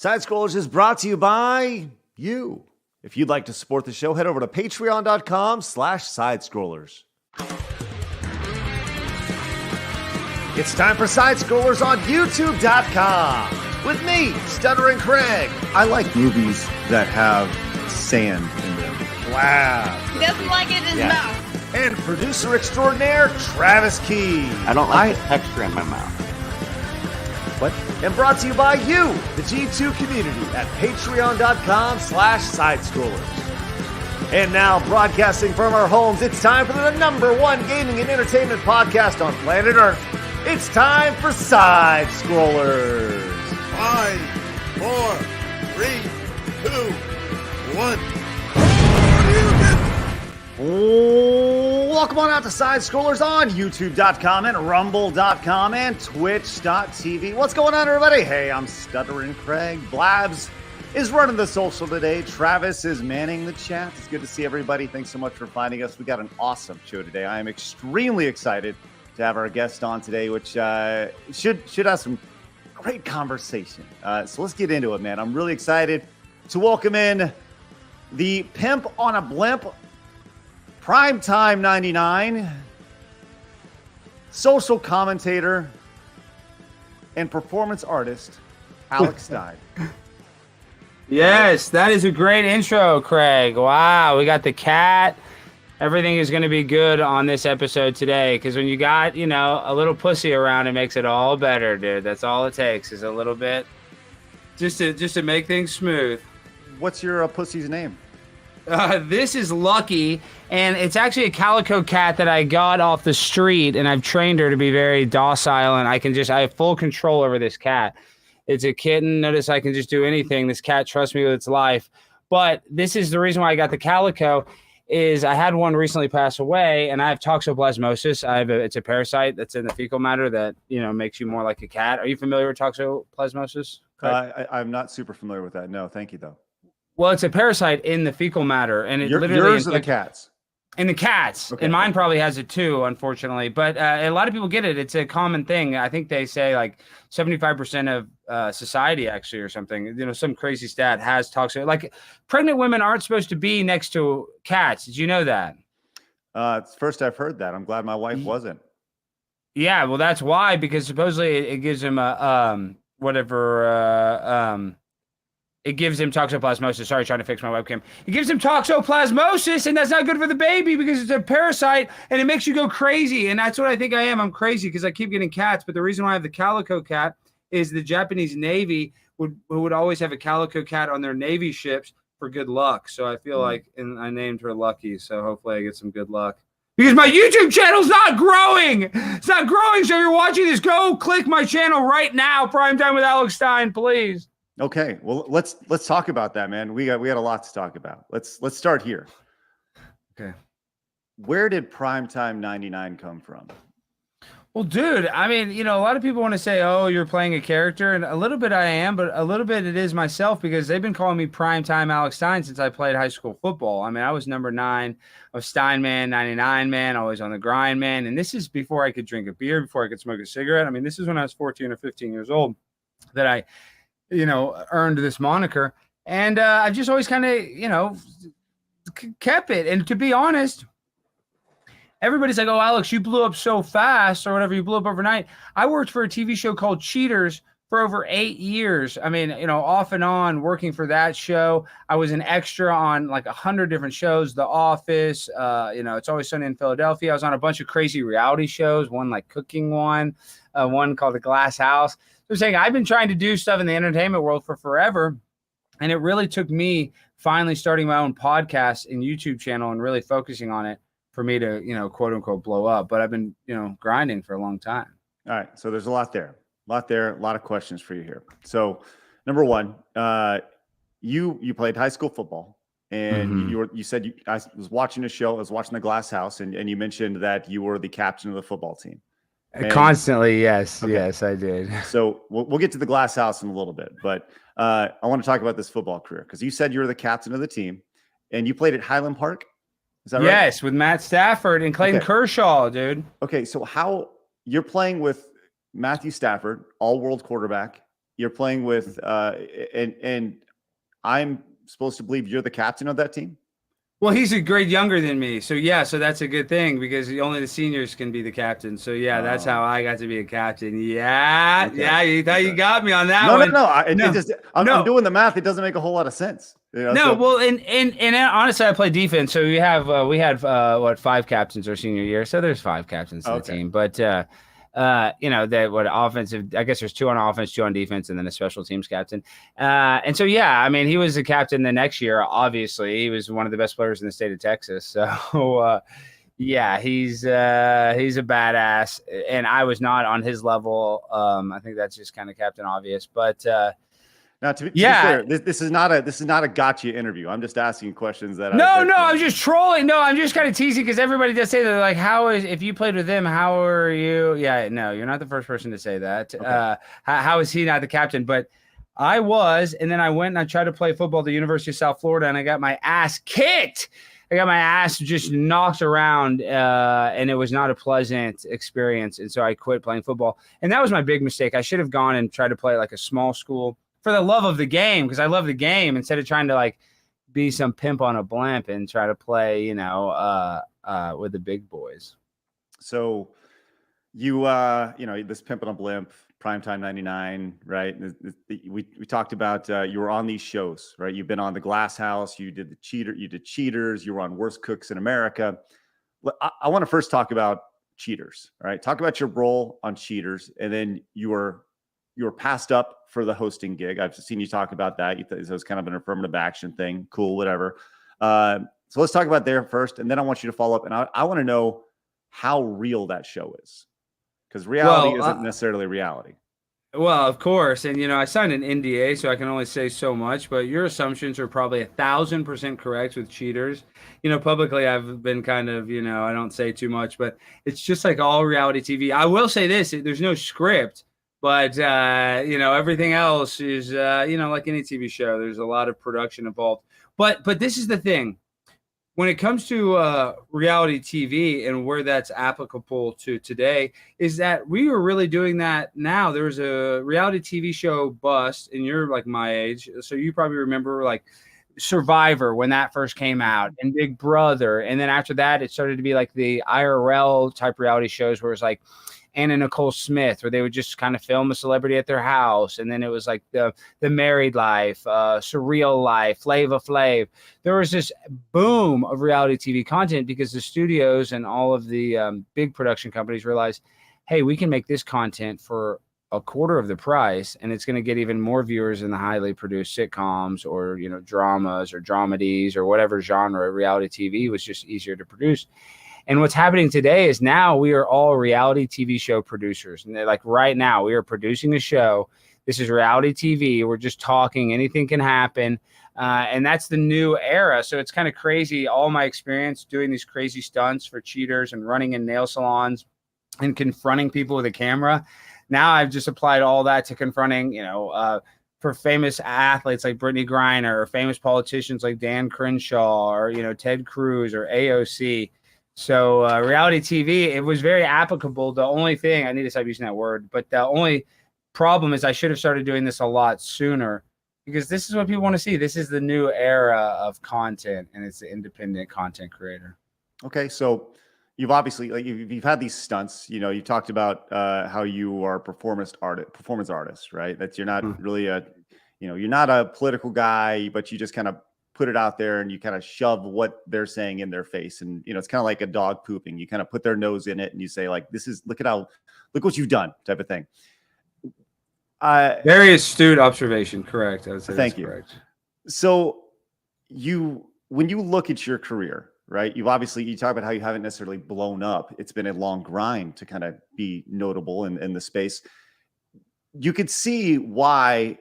Sidescrollers is brought to you by you. If you'd like to support the show, head over to patreon.com/sidescrollers. It's time for Sidescrollers on YouTube.com with me, Stuttering Craig. I like movies that have sand in them. Wow. He doesn't like it in his mouth. And producer extraordinaire, Travis Key. I don't like the texture in my mouth. What? And brought to you by you, the G2 community at patreon.com/sidescrollers. And now, broadcasting from our homes, it's time for the #1 gaming and entertainment podcast on planet Earth. It's time for Sidescrollers. 5, 4, 3, 2, 1. Welcome on out to Sidescrollers on YouTube.com and Rumble.com and Twitch.tv. What's going on, everybody? Hey, I'm Stuttering Craig. Blabs is running the social today. Travis is manning the chat. It's good to see everybody. Thanks so much for finding us. We got an awesome show today. I am extremely excited to have our guest on today, which should have some great conversation. So let's get into it, man. I'm really excited to welcome in the pimp on a blimp, PrimeTime99, social commentator, and performance artist, Alex Stein. Yes, that is a great intro, Craig. Wow, we got the cat. Everything is going to be good on this episode today, because when you got, a little pussy around, it makes it all better, dude. That's all it takes is a little bit, just to make things smooth. What's your pussy's name? This is Lucky, and it's actually a calico cat that I got off the street, and I've trained her to be very docile, and I have full control over this cat. It's a kitten. Notice I can just do anything. This cat trusts me with its life. But this is the reason why I got the calico, is I had one recently pass away, and I have toxoplasmosis. It's a parasite that's in the fecal matter that, makes you more like a cat. Are you familiar with toxoplasmosis? I'm not super familiar with that. No, thank you, though. Well, it's a parasite in the fecal matter, and yours are the cats. And the cats, okay. And mine probably has it too, unfortunately. But a lot of people get it. It's a common thing. I think they say like 75% of society actually, or something. Some crazy stat has toxic. Like pregnant women aren't supposed to be next to cats. Did you know that? It's first I've heard that. I'm glad my wife wasn't. Yeah, well, that's why, because supposedly it gives them it gives him toxoplasmosis. Sorry, trying to fix my webcam. It gives him toxoplasmosis, and that's not good for the baby because it's a parasite, and it makes you go crazy. And that's what I think I am. I'm crazy because I keep getting cats. But the reason why I have the calico cat is the Japanese Navy would always have a calico cat on their Navy ships for good luck. So I feel like, and I named her Lucky. So hopefully I get some good luck. Because my YouTube channel's not growing. It's not growing. So if you're watching this, go click my channel right now. Primetime with Alex Stein, please. Okay, well, let's talk about that, man. We got a lot to talk about. Let's start here. Okay. Where did PrimeTime99 come from? Well, dude, I mean, a lot of people want to say, oh, you're playing a character, and a little bit I am, but a little bit it is myself, because they've been calling me Primetime Alex Stein since I played high school football. I mean, I was number 9 of Stein man, 99 man, always on the grind, man. And this is before I could drink a beer, before I could smoke a cigarette. I mean, this is when I was 14 or 15 years old that I earned this moniker. And I've just always kind of, kept it. And to be honest, everybody's like, oh, Alex, you blew up so fast or whatever. You blew up overnight. I worked for a TV show called Cheaters for over 8 years. I mean, off and on working for that show. I was an extra on like 100 different shows, The Office, It's Always Sunny in Philadelphia. I was on a bunch of crazy reality shows, one like cooking one called The Glass House. I'm saying I've been trying to do stuff in the entertainment world for forever. And it really took me finally starting my own podcast and YouTube channel and really focusing on it for me to, quote unquote, blow up. But I've been, grinding for a long time. All right. So there's a lot there, a lot of questions for you here. So number one, you played high school football, and you said I was watching a show. I was watching The Glass House, and you mentioned that you were the captain of the football team. Constantly, yes. Okay. Yes, I did. So we'll get to The Glass House in a little bit, but I want to talk about this football career, because you said you were the captain of the team, and you played at Highland Park. Is that right? Yes, with Matt Stafford and Clayton Kershaw, dude. Okay, so how you're playing with Matthew Stafford, all-world quarterback. You're playing with, and I'm supposed to believe you're the captain of that team. Well, he's a grade younger than me, so yeah, so that's a good thing because only the seniors can be the captain. So yeah, that's how I got to be a captain. Yeah, Okay. yeah, you thought you got me on that No, one. no, no. No. I'm doing the math. It doesn't make a whole lot of sense. You know, No, so, well, and honestly, I play defense, so we had what 5 captains our senior year, so there's 5 captains in the team, but you know, that what offensive, I guess there's 2 on offense, 2 on defense, and then a special teams captain. And so, yeah, I mean, he was a captain the next year. Obviously, he was one of the best players in the state of Texas. So, yeah, he's a badass, and I was not on his level. I think that's just kind of Captain Obvious, but now, to be clear, this is not a gotcha interview. I'm just asking questions that. I was just trolling. No, I'm just kind of teasing because everybody does say that. Like, if you played with him, how are you? Yeah, no, you're not the first person to say that. Okay. How is he not the captain? But I was, and then I went and I tried to play football at the University of South Florida, and I got my ass kicked. I got my ass just knocked around, and it was not a pleasant experience. And so I quit playing football, and that was my big mistake. I should have gone and tried to play like a small school for the love of the game, because I love the game, instead of trying to like be some pimp on a blimp and try to play, you know, with the big boys. So you know, this pimp on a blimp, PrimeTime99, right? We talked about you were on these shows, right? You've been on the Glass House, you did Cheaters, you were on Worst Cooks in America. I want to first talk about Cheaters, right? Talk about your role on Cheaters, and then you were passed up for the hosting gig. I've seen you talk about that. You thought it was kind of an affirmative action thing. Cool, whatever. So let's talk about there first, and then I want you to follow up. And I want to know how real that show is, because reality isn't necessarily reality. Well, of course. And, you know, I signed an NDA, so I can only say so much, but your assumptions are probably 1,000% correct with Cheaters. You know, publicly, I've been kind of, you know, I don't say too much, but it's just like all reality TV. I will say this, there's no script. But, you know, everything else is, you know, like any TV show, there's a lot of production involved. But this is the thing. When it comes to reality TV and where that's applicable to today, is that we are really doing that now. There's a reality TV show bust, and you're like my age, so you probably remember like Survivor when that first came out, and Big Brother. And then after that, it started to be like the IRL type reality shows where it's like Anna Nicole Smith, where they would just kind of film a celebrity at their house. And then it was like the Married Life, Surreal Life, Flava Flav. There was this boom of reality TV content because the studios and all of the big production companies realized, hey, we can make this content for a quarter of the price, and it's going to get even more viewers in the highly produced sitcoms or, you know, dramas or dramedies or whatever genre. Reality TV was just easier to produce. And what's happening today is now we are all reality TV show producers. And like right now, we are producing a show. This is reality TV. We're just talking. Anything can happen. And that's the new era. So it's kind of crazy. All my experience doing these crazy stunts for Cheaters and running in nail salons and confronting people with a camera. Now I've just applied all that to confronting, you know, for famous athletes like Brittany Griner, or famous politicians like Dan Crenshaw, or, you know, Ted Cruz or AOC. So reality TV, it was very applicable. The only thing, I need to stop using that word, but the only problem is I should have started doing this a lot sooner, because this is what people want to see. This is the new era of content, and it's the independent content creator. Okay, so you've obviously, like, you've had these stunts. You know, you talked about how you are a performance artist, right? That you're not really you're not a political guy, but you just kind of put it out there and you kind of shove what they're saying in their face. And, you know, it's kind of like a dog pooping. You kind of put their nose in it and you say, like, look what you've done, type of thing. Very astute observation. Correct. I would say thank you. Correct. So when you look at your career, right, you talk about how you haven't necessarily blown up. It's been a long grind to kind of be notable in the space. You could see why,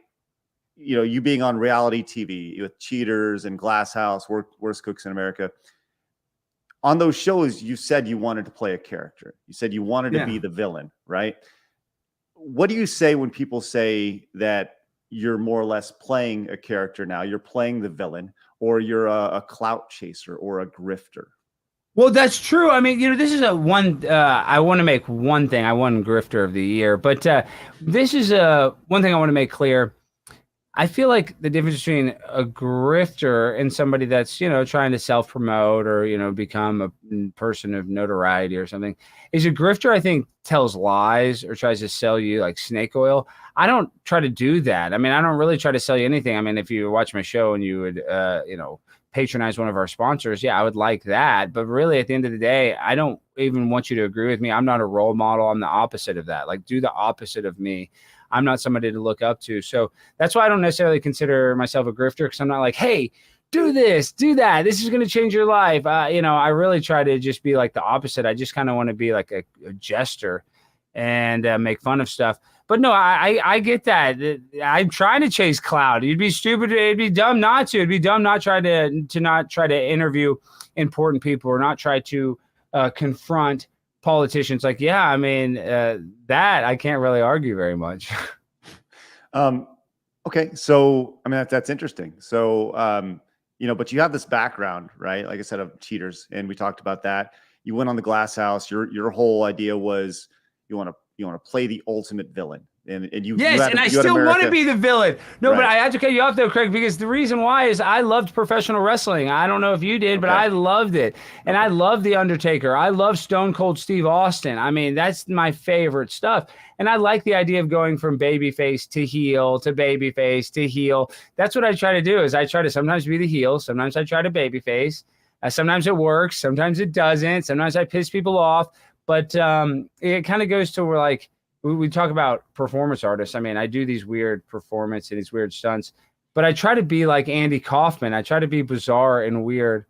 you know, you being on reality TV with Cheaters and Glass House, Worst Cooks in America. On those shows, you said you wanted to play a character. You said you wanted to be the villain, right? What do you say when people say that you're more or less playing a character now? You're playing the villain, or you're a clout chaser or a grifter? Well, that's true. I mean, this is I want to make one thing. I won Grifter of the Year, but this is one thing I want to make clear. I feel like the difference between a grifter and somebody that's, trying to self-promote or, become a person of notoriety or something is a grifter, I think, tells lies or tries to sell you like snake oil. I don't try to do that. I mean, I don't really try to sell you anything. I mean, if you watch my show and you would, patronize one of our sponsors, yeah, I would like that. But really, at the end of the day, I don't even want you to agree with me. I'm not a role model. I'm the opposite of that. Like, do the opposite of me. I'm not somebody to look up to. So that's why I don't necessarily consider myself a grifter, because I'm not like, hey, do this, do that. This is going to change your life. I really try to just be like the opposite. I just kind of want to be like a jester and make fun of stuff. But no, I get that. I'm trying to chase clout. You'd be stupid. It'd be dumb not to. It'd be dumb not try to not try to interview important people or not try to confront politicians. Like, yeah, I mean, that I can't really argue very much. Okay. So, I mean, that's interesting. So, but you have this background, right? Like I said, of cheaters, and we talked about that. You went on the Glass House. Your whole idea was you want to play the ultimate villain. And you I still want to be the villain. No, right. But I had to cut you off though, Craig, because the reason why is I loved professional wrestling. I don't know if you did, but I loved it. And I love The Undertaker. I love Stone Cold Steve Austin. I mean, that's my favorite stuff. And I like the idea of going from babyface to heel to babyface to heel. That's what I try to do. Is I try to sometimes be the heel. Sometimes I try to babyface. Sometimes it works. Sometimes it doesn't. Sometimes I piss people off. But it kind of goes to where, like, we talk about performance artists. I mean, I do these weird performance and these weird stunts, but I try to be like Andy Kaufman. I try to be bizarre and weird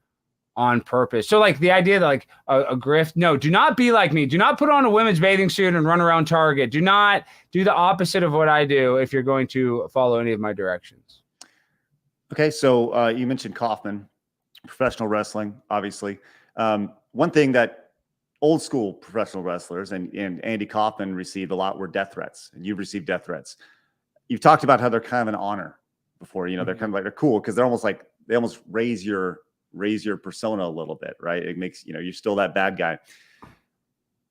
on purpose. So like the idea that like a grift, no, do not be like me. Do not put on a women's bathing suit and run around Target. Do not do the opposite of what I do if you're going to follow any of my directions. Okay. So you mentioned Kaufman, professional wrestling, obviously. One thing that old school professional wrestlers and Andy Kaufman received a lot were death threats, and you've received death threats. You've talked about how they're kind of an honor before, they're kind of like, they're cool because they're almost like, they almost raise your persona a little bit, right? It makes, you're still that bad guy.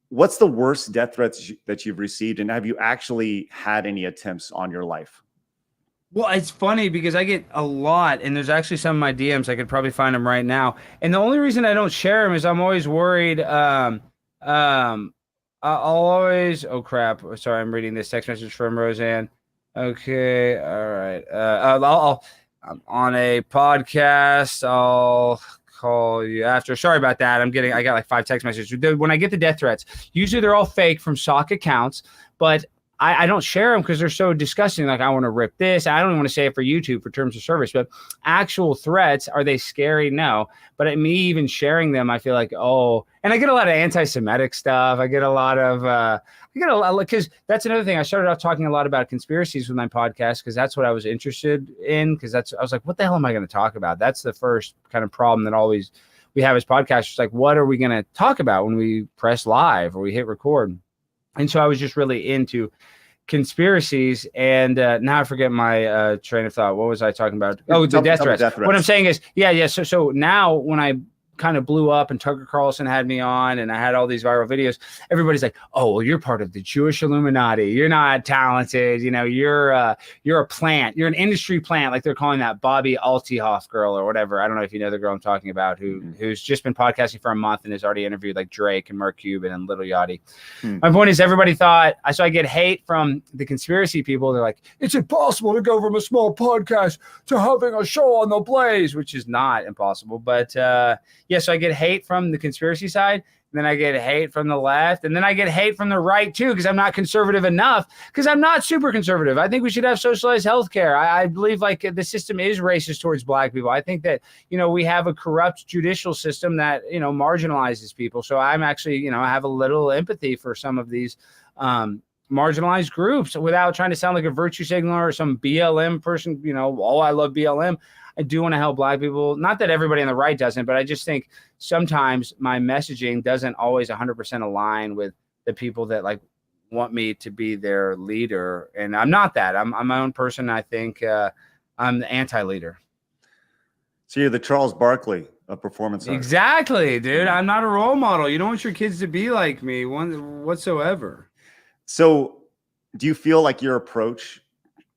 What's the worst death threats that you've received? And have you actually had any attempts on your life? Well, it's funny because I get a lot, and there's actually some of my DMs. I could probably find them right now. And the only reason I don't share them is I'm always worried. I'll always. Oh crap! Sorry, I'm reading this text message from Roseanne. Okay, all right. I'm on a podcast. I'll call you after. Sorry about that. I got like 5 text messages. When I get the death threats, usually they're all fake from sock accounts, but I don't share them because they're so disgusting. Like, I want to rip this. I don't even want to say it for YouTube for terms of service, but actual threats, are they scary? No. But me even sharing them, I feel like, oh, and I get a lot of anti-Semitic stuff. I get a lot of, because that's another thing. I started off talking a lot about conspiracies with my podcast because that's what I was interested in. I was like, what the hell am I going to talk about? That's the first kind of problem that always we have as podcasters. Like, what are we going to talk about when we press live or we hit record? And so I was just really into conspiracies, and now I forget my train of thought. What was I talking about? Oh, the death threats. What I'm saying is, yeah. So now when I kind of blew up and Tucker Carlson had me on and I had all these viral videos, everybody's like, oh, well, you're part of the Jewish Illuminati. You're not talented. You're a plant. You're an industry plant. Like they're calling that Bobby Altihoff girl or whatever. I don't know if you know the girl I'm talking about who's just been podcasting for a month and has already interviewed like Drake and Mark Cuban and Lil Yachty. My point is, everybody thought, so I get hate from the conspiracy people. They're like, it's impossible to go from a small podcast to having a show on the Blaze, which is not impossible. But so I get hate from the conspiracy side, and then I get hate from the left, and then I get hate from the right too, because I'm not conservative enough, because I'm not super conservative. I think we should have socialized healthcare. I believe like the system is racist towards black people. I think that, we have a corrupt judicial system that, marginalizes people. So I'm actually, I have a little empathy for some of these marginalized groups without trying to sound like a virtue signaler or some BLM person, I love BLM. I do want to help black people. Not that everybody on the right doesn't, but I just think sometimes my messaging doesn't always 100% align with the people that like want me to be their leader. And I'm not that. I'm my own person. I think I'm the anti-leader. So you're the Charles Barkley a performance art. Exactly, dude. I'm not a role model. You don't want your kids to be like me whatsoever. So do you feel like your approach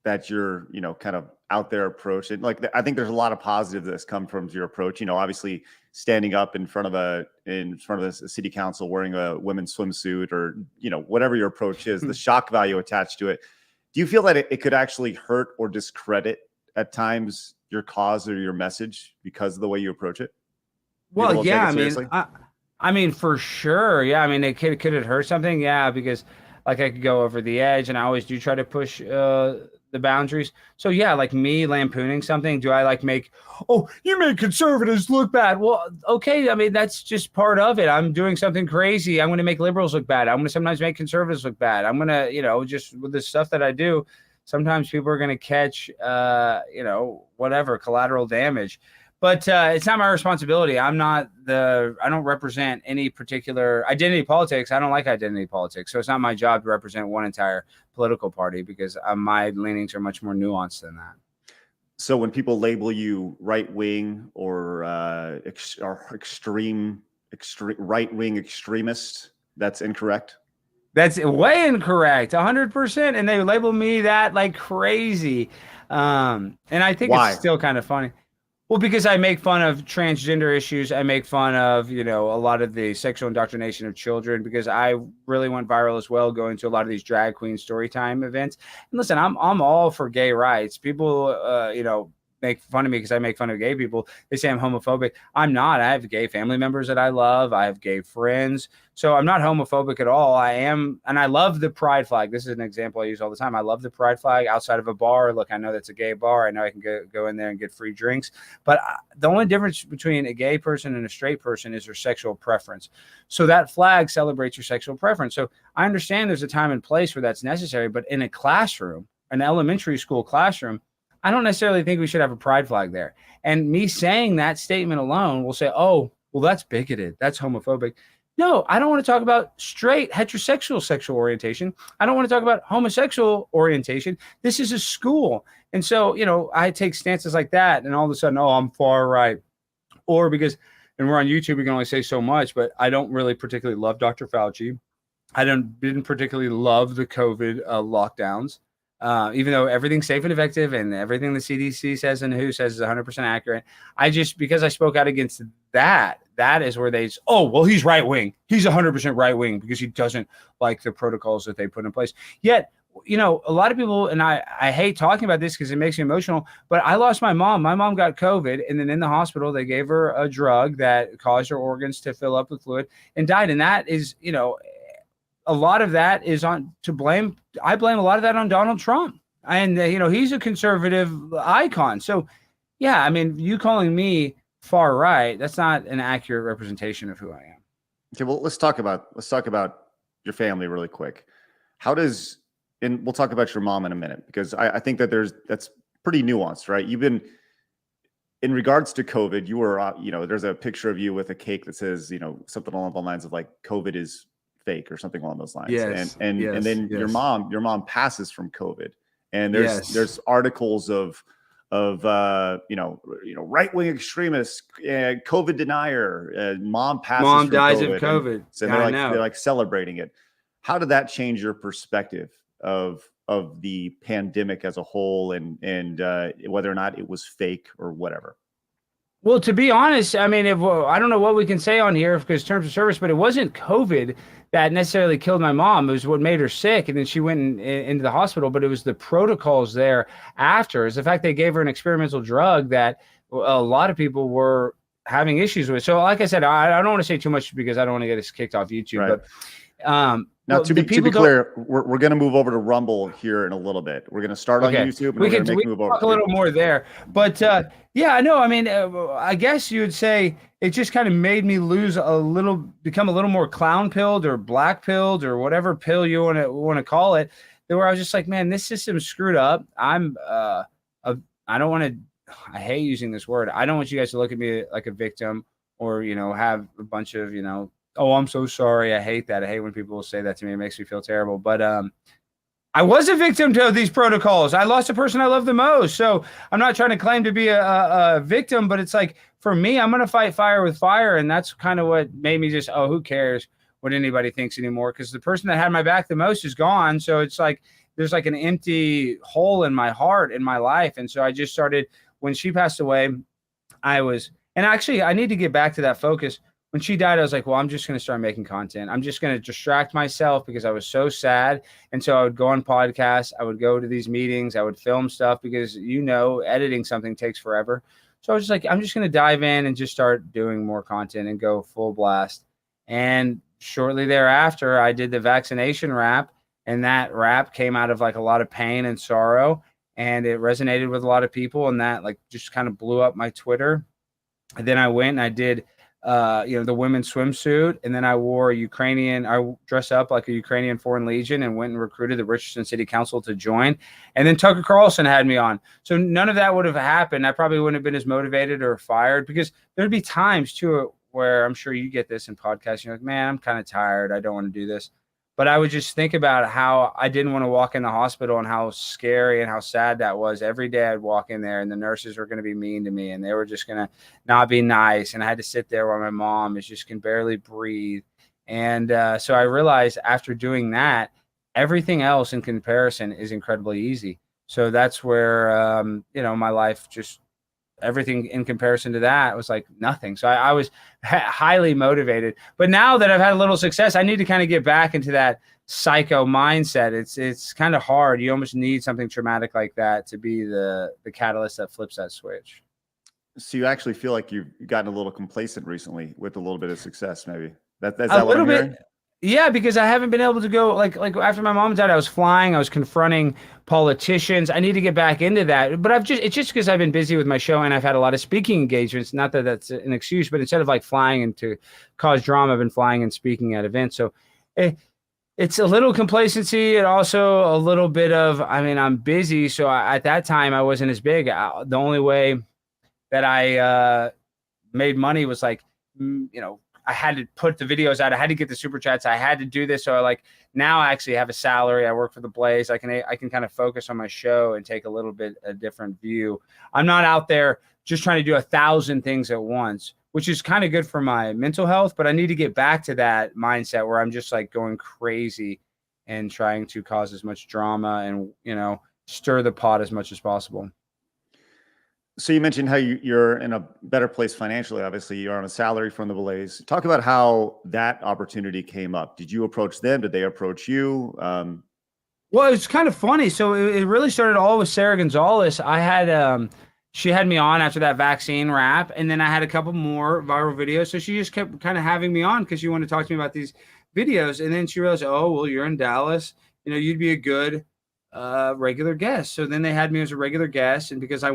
that you're, kind of out there approach it? Like, I think there's a lot of positives that's come from your approach. Obviously standing up in front of the city council wearing a women's swimsuit or, whatever your approach is, the shock value attached to it. Do you feel that it could actually hurt or discredit at times your cause or your message because of the way you approach it? Well, yeah, I mean, for sure. Yeah. I mean, could it hurt something? Yeah. Because like I could go over the edge, and I always do try to push, the boundaries. So yeah, like me lampooning something, do I like you make conservatives look bad? Well, okay. I mean, that's just part of it. I'm doing something crazy. I'm going to make liberals look bad. I'm going to sometimes make conservatives look bad. I'm going to, just with the stuff that I do, sometimes people are going to catch, whatever collateral damage, but it's not my responsibility. I don't represent any particular identity politics. I don't like identity politics. So it's not my job to represent one entire political party because my leanings are much more nuanced than that. So when people label you right-wing or extreme right-wing extremist, that's incorrect? That's way incorrect, 100%. And they label me that like crazy. And I think Why? It's still kind of funny. Well, because I make fun of transgender issues. I make fun of, a lot of the sexual indoctrination of children because I really went viral as well, going to a lot of these drag queen story time events. And listen, I'm all for gay rights. People, make fun of me because I make fun of gay people. They say I'm homophobic. I'm not. I have gay family members that I love. I have gay friends. So I'm not homophobic at all. I am. And I love the pride flag. This is an example I use all the time. I love the pride flag outside of a bar. Look, I know that's a gay bar. I know I can go in there and get free drinks. But the only difference between a gay person and a straight person is their sexual preference. So that flag celebrates your sexual preference. So I understand there's a time and place where that's necessary. But in a classroom, an elementary school classroom, I don't necessarily think we should have a pride flag there. And me saying that statement alone will say, oh, well, that's bigoted. That's homophobic. No, I don't want to talk about straight heterosexual sexual orientation. I don't want to talk about homosexual orientation. This is a school. And so, I take stances like that and all of a sudden, oh, I'm far right. Or because, and we're on YouTube, we can only say so much, but I don't really particularly love Dr. Fauci. I didn't particularly love the COVID lockdowns. Even though everything's safe and effective and everything the CDC says and WHO says is 100% accurate, because I spoke out against that is where he's right wing. He's 100% right wing because he doesn't like the protocols that they put in place. Yet, a lot of people, and I hate talking about this because it makes me emotional, but I lost my mom. My mom got COVID, and then in the hospital, they gave her a drug that caused her organs to fill up with fluid and died. And that is, a lot of that is to blame. I blame a lot of that on Donald Trump. And, he's a conservative icon. So, yeah, I mean, you calling me far right, that's not an accurate representation of who I am. Okay, well, let's talk about your family really quick. And we'll talk about your mom in a minute, because I think that that's pretty nuanced, right? You've been, in regards to COVID, you were, there's a picture of you with a cake that says, something along the lines of like, COVID is fake or something along those lines. Yes, and then your mom passes from COVID, and there's articles of right-wing extremists, COVID denier, mom passes. Mom dies of COVID. So they're like celebrating it. How did that change your perspective of the pandemic as a whole, and whether or not it was fake or whatever? Well, to be honest, I mean, I don't know what we can say on here because terms of service, but it wasn't COVID that necessarily killed my mom. It was what made her sick, and then she went into the hospital. But it was the protocols there after. It's the fact they gave her an experimental drug that a lot of people were having issues with. So, like I said, I don't want to say too much because I don't want to get us kicked off YouTube. Right. But now, to be clear, we're going to move over to Rumble here in a little bit. We're going to start on YouTube, and we can talk a little more there. But yeah, no, I mean, I guess you would say it just kind of made me become a little more clown pilled or black pilled or whatever pill you want to call it. Where I was just like, man, this system's screwed up. I hate using this word. I don't want you guys to look at me like a victim or have a bunch of oh, I'm so sorry. I hate that. I hate when people will say that to me. It makes me feel terrible. But I was a victim to these protocols. I lost a person I love the most. So I'm not trying to claim to be a victim, but it's like for me, I'm going to fight fire with fire. And that's kind of what made me just, oh, who cares what anybody thinks anymore? Because the person that had my back the most is gone. So it's like, there's like an empty hole in my heart, in my life. And so I just started, when she passed away, and actually I need to get back to that focus. When she died, I was like, well, I'm just going to start making content. I'm just going to distract myself because I was so sad. And so I would go on podcasts. I would go to these meetings. I would film stuff because, editing something takes forever. So I was just like, I'm just going to dive in and just start doing more content and go full blast. And shortly thereafter, I did the vaccination rap. And that rap came out of like a lot of pain and sorrow. And it resonated with a lot of people. And that like just kind of blew up my Twitter. And then I went and I did the women's swimsuit. And then I I dressed up like a Ukrainian Foreign Legion and went and recruited the Richardson City Council to join. And then Tucker Carlson had me on. So none of that would have happened. I probably wouldn't have been as motivated or fired, because there'd be times too where I'm sure you get this in podcasts. You're like, man, I'm kind of tired. I don't want to do this. But I would just think about how I didn't want to walk in the hospital and how scary and how sad that was. Every day I'd walk in there and the nurses were going to be mean to me and they were just going to not be nice. And I had to sit there while my mom can barely breathe. And so I realized after doing that, everything else in comparison is incredibly easy. So that's where, my life just, everything in comparison to that was like nothing. So I was highly motivated. But now that I've had a little success, I need to kind of get back into that psycho mindset. It's kind of hard. You almost need something traumatic like that to be the catalyst that flips that switch. So you actually feel like you've gotten a little complacent recently with a little bit of success, maybe? That's a little bit. Yeah, because I haven't been able to go like after my mom died, I was flying, I was confronting politicians. I need to get back into that. But it's just because I've been busy with my show and I've had a lot of speaking engagements. Not that that's an excuse, but instead of like flying and to cause drama, I've been flying and speaking at events. So it's a little complacency and also a little bit of, I'm busy. So at that time I wasn't as big. The only way that I made money was like, I had to put the videos out. I had to get the super chats. I had to do this. So now I actually have a salary. I work for the Blaze. I can kind of focus on my show and take a different view. I'm not out there just trying to do 1,000 things at once, which is kind of good for my mental health. But I need to get back to that mindset where I'm just like going crazy and trying to cause as much drama and, stir the pot as much as possible. So you mentioned how you're in a better place financially. Obviously, you're on a salary from the Blaze. Talk about how that opportunity came up. Did you approach them? Did they approach you? Well, it's kind of funny. So it really started all with Sarah Gonzalez. I had she had me on after that vaccine rap, and then I had a couple more viral videos. So she just kept kind of having me on because she wanted to talk to me about these videos. And then she realized, oh, well, you're in Dallas. You'd be a good regular guest. So then they had me as a regular guest. And because I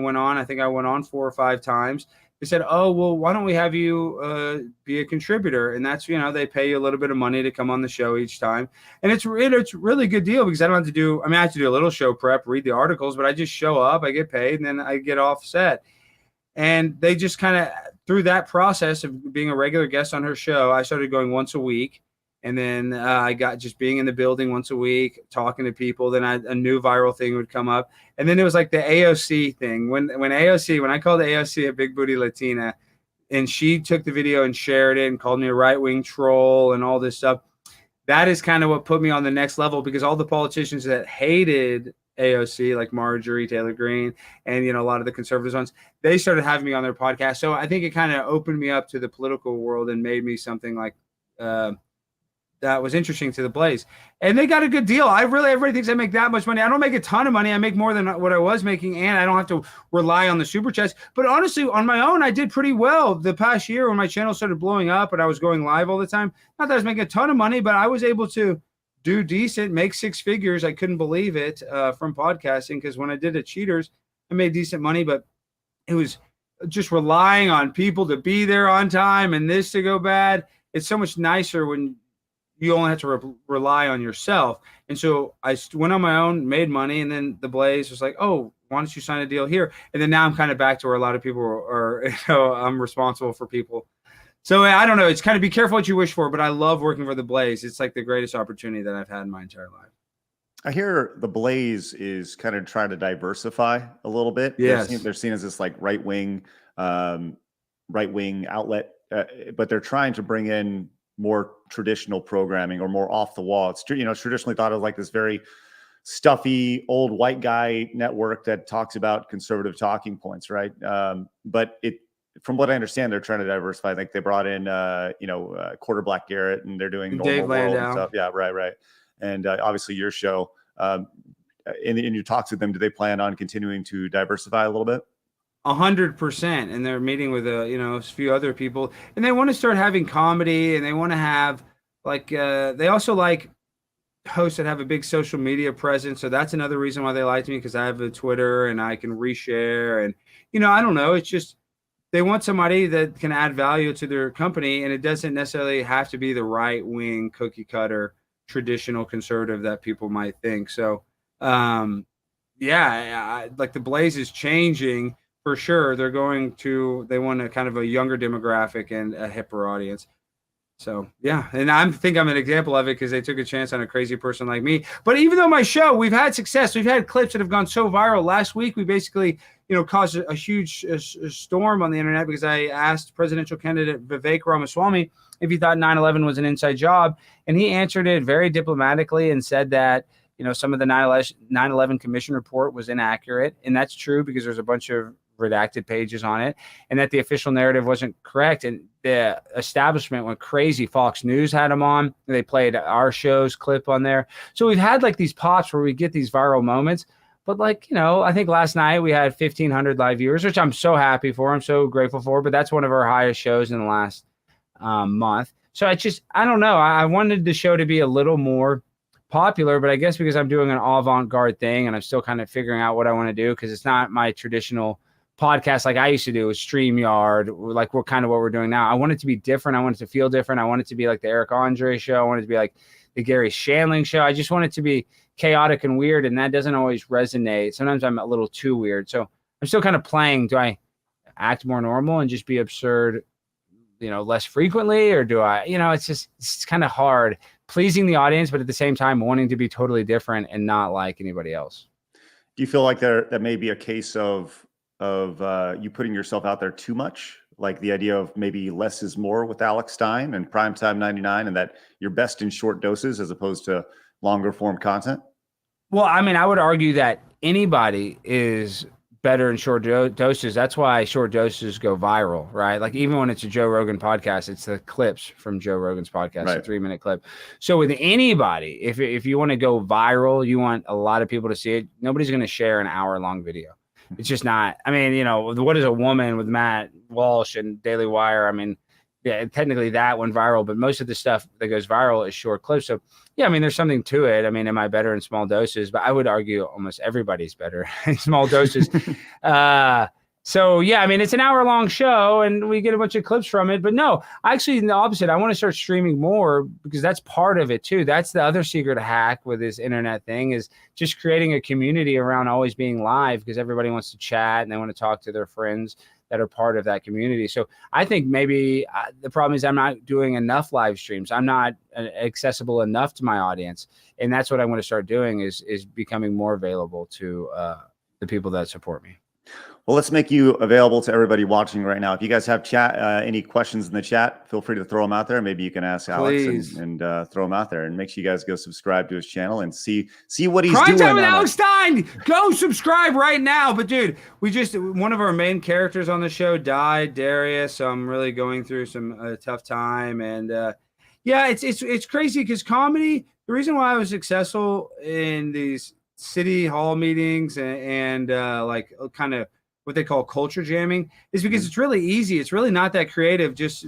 think I went on 4 or 5 times, they said, oh, well, why don't we have you be a contributor? And that's, they pay you a little bit of money to come on the show each time. And it's really good deal because I don't have to do, I have to do a little show prep, read the articles, but I just show up, I get paid, and then I get off set. And they just kind of, through that process of being a regular guest on her show, I started going once a week. And then I got just being in the building once a week, talking to people. Then a new viral thing would come up. And then it was like the AOC thing. When I called AOC a big booty Latina, and she took the video and shared it and called me a right-wing troll and all this stuff, that is kind of what put me on the next level, because all the politicians that hated AOC, like Marjorie Taylor Greene and, a lot of the conservative ones, they started having me on their podcast. So I think it kind of opened me up to the political world and made me something like that was interesting to the Blaze. And they got a good deal. Everybody thinks I make that much money. I don't make a ton of money. I make more than what I was making, and I don't have to rely on the super chats. But honestly, on my own, I did pretty well the past year when my channel started blowing up and I was going live all the time. Not that I was making a ton of money, but I was able to do decent, make 6 figures. I couldn't believe it from podcasting, because when I did it Cheaters, I made decent money, but it was just relying on people to be there on time and this to go bad. It's so much nicer when you only have to rely on yourself. And so I went on my own, made money, and then the Blaze was like, oh, why don't you sign a deal here? And then now I'm kind of back to where a lot of people are I'm responsible for people. So I don't know. It's kind of be careful what you wish for, but I love working for the Blaze. It's like the greatest opportunity that I've had in my entire life. I hear the Blaze is kind of trying to diversify a little bit. Yes. They're seen as this like right-wing right-wing outlet, but they're trying to bring in more traditional programming or more off the wall. It's, it's traditionally thought of like this very stuffy old white guy network that talks about conservative talking points, right? But from what I understand, they're trying to diversify. I think they brought in, Quarter Black Garrett, and they're doing Normal Dave World and Landau. stuff. Yeah, right. And obviously your show. In your talks with them, do they plan on continuing to diversify a little bit? 100%, and they're meeting with a few other people, and they want to start having comedy, and they want to have they also like hosts that have a big social media presence. So that's another reason why they liked me, because I have a Twitter and I can reshare, and I don't know, it's just they want somebody that can add value to their company, and it doesn't necessarily have to be the right wing cookie cutter traditional conservative that people might think. So like the Blaze is changing. For sure, they want a kind of a younger demographic and a hipper audience. So, yeah, and I think I'm an example of it because they took a chance on a crazy person like me. But even though my show, we've had success. We've had clips that have gone so viral. Last week, we basically, caused a huge storm on the internet because I asked presidential candidate Vivek Ramaswamy if he thought 9/11 was an inside job. And he answered it very diplomatically and said that, some of the 9/11 commission report was inaccurate. And that's true because there's a bunch of redacted pages on it, and that the official narrative wasn't correct. And the establishment went crazy. Fox News had them on. They played our show's clip on there. So we've had like these pops where we get these viral moments. But I think last night we had 1,500 live viewers, which I'm so happy for. I'm so grateful for. But that's one of our highest shows in the last month. So I don't know. I wanted the show to be a little more popular, but I guess because I'm doing an avant-garde thing and I'm still kind of figuring out what I want to do, because it's not my traditional podcast like I used to do with StreamYard, like what we're doing now. I want it to be different. I want it to feel different. I want it to be like the Eric Andre show. I want it to be like the Gary Shandling show. I just want it to be chaotic and weird, and that doesn't always resonate. Sometimes I'm a little too weird. So I'm still kind of playing. Do I act more normal and just be absurd, less frequently? Or do I, it's kind of hard pleasing the audience, but at the same time wanting to be totally different and not like anybody else. Do you feel like that may be a case of you putting yourself out there too much, like the idea of maybe less is more with Alex Stein and PrimeTime99, and that you're best in short doses as opposed to longer form content? Well, I mean, I would argue that anybody is better in short doses. That's why short doses go viral, right? Like even when it's a Joe Rogan podcast, it's the clips from Joe Rogan's podcast, right. A 3-minute clip. So with anybody, if you want to go viral, you want a lot of people to see it. Nobody's going to share an hour-long video. It's just not. I mean, what is a woman with Matt Walsh and Daily Wire? I mean, yeah, technically that went viral, but most of the stuff that goes viral is short clips. So, yeah, I mean, there's something to it. I mean, am I better in small doses? But I would argue almost everybody's better in small doses. So, yeah, I mean, it's an hour-long show, and we get a bunch of clips from it. But no, actually, the opposite. I want to start streaming more because that's part of it, too. That's the other secret hack with this internet thing is just creating a community around always being live because everybody wants to chat and they want to talk to their friends that are part of that community. So I think maybe the problem is I'm not doing enough live streams. I'm not accessible enough to my audience. And that's what I want to start doing is becoming more available to the people that support me. Well, let's make you available to everybody watching right now. If you guys have any questions in the chat, feel free to throw them out there. Maybe you can ask Alex and throw them out there. And make sure you guys go subscribe to his channel and see what he's doing. PrimeTime with Alex Stein. Go subscribe right now. But dude, one of our main characters on the show died, Darius. So I'm really going through some tough time. And yeah, it's crazy because comedy. The reason why I was successful in these city hall meetings and like kind of what they call culture jamming is because it's really easy. It's really not that creative. Just,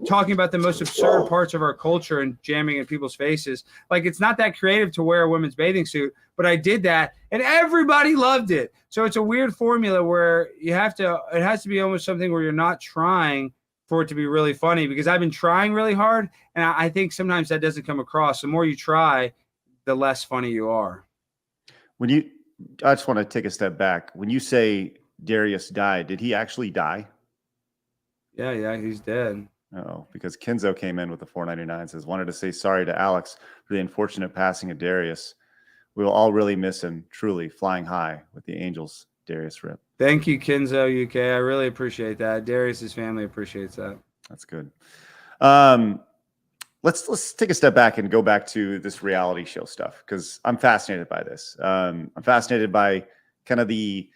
talking about the most absurd parts of our culture and jamming in people's faces. Like it's not that creative to wear a women's bathing suit, but I did that and everybody loved it. So it's a weird formula where it has to be almost something where you're not trying for it to be really funny because I've been trying really hard. And I think sometimes that doesn't come across. The more you try, the less funny you are. I just want to take a step back. When you say Darius died, did he actually die? Yeah, he's dead. Oh, because Kenzo came in with the 499 says, wanted to say sorry to Alex for the unfortunate passing of Darius. We will all really miss him, truly flying high with the Angels, Darius Rip. Thank you, Kenzo UK. I really appreciate that. Darius's family appreciates that. That's good. Let's take a step back and go back to this reality show stuff, because I'm fascinated by this. I'm fascinated by kind of the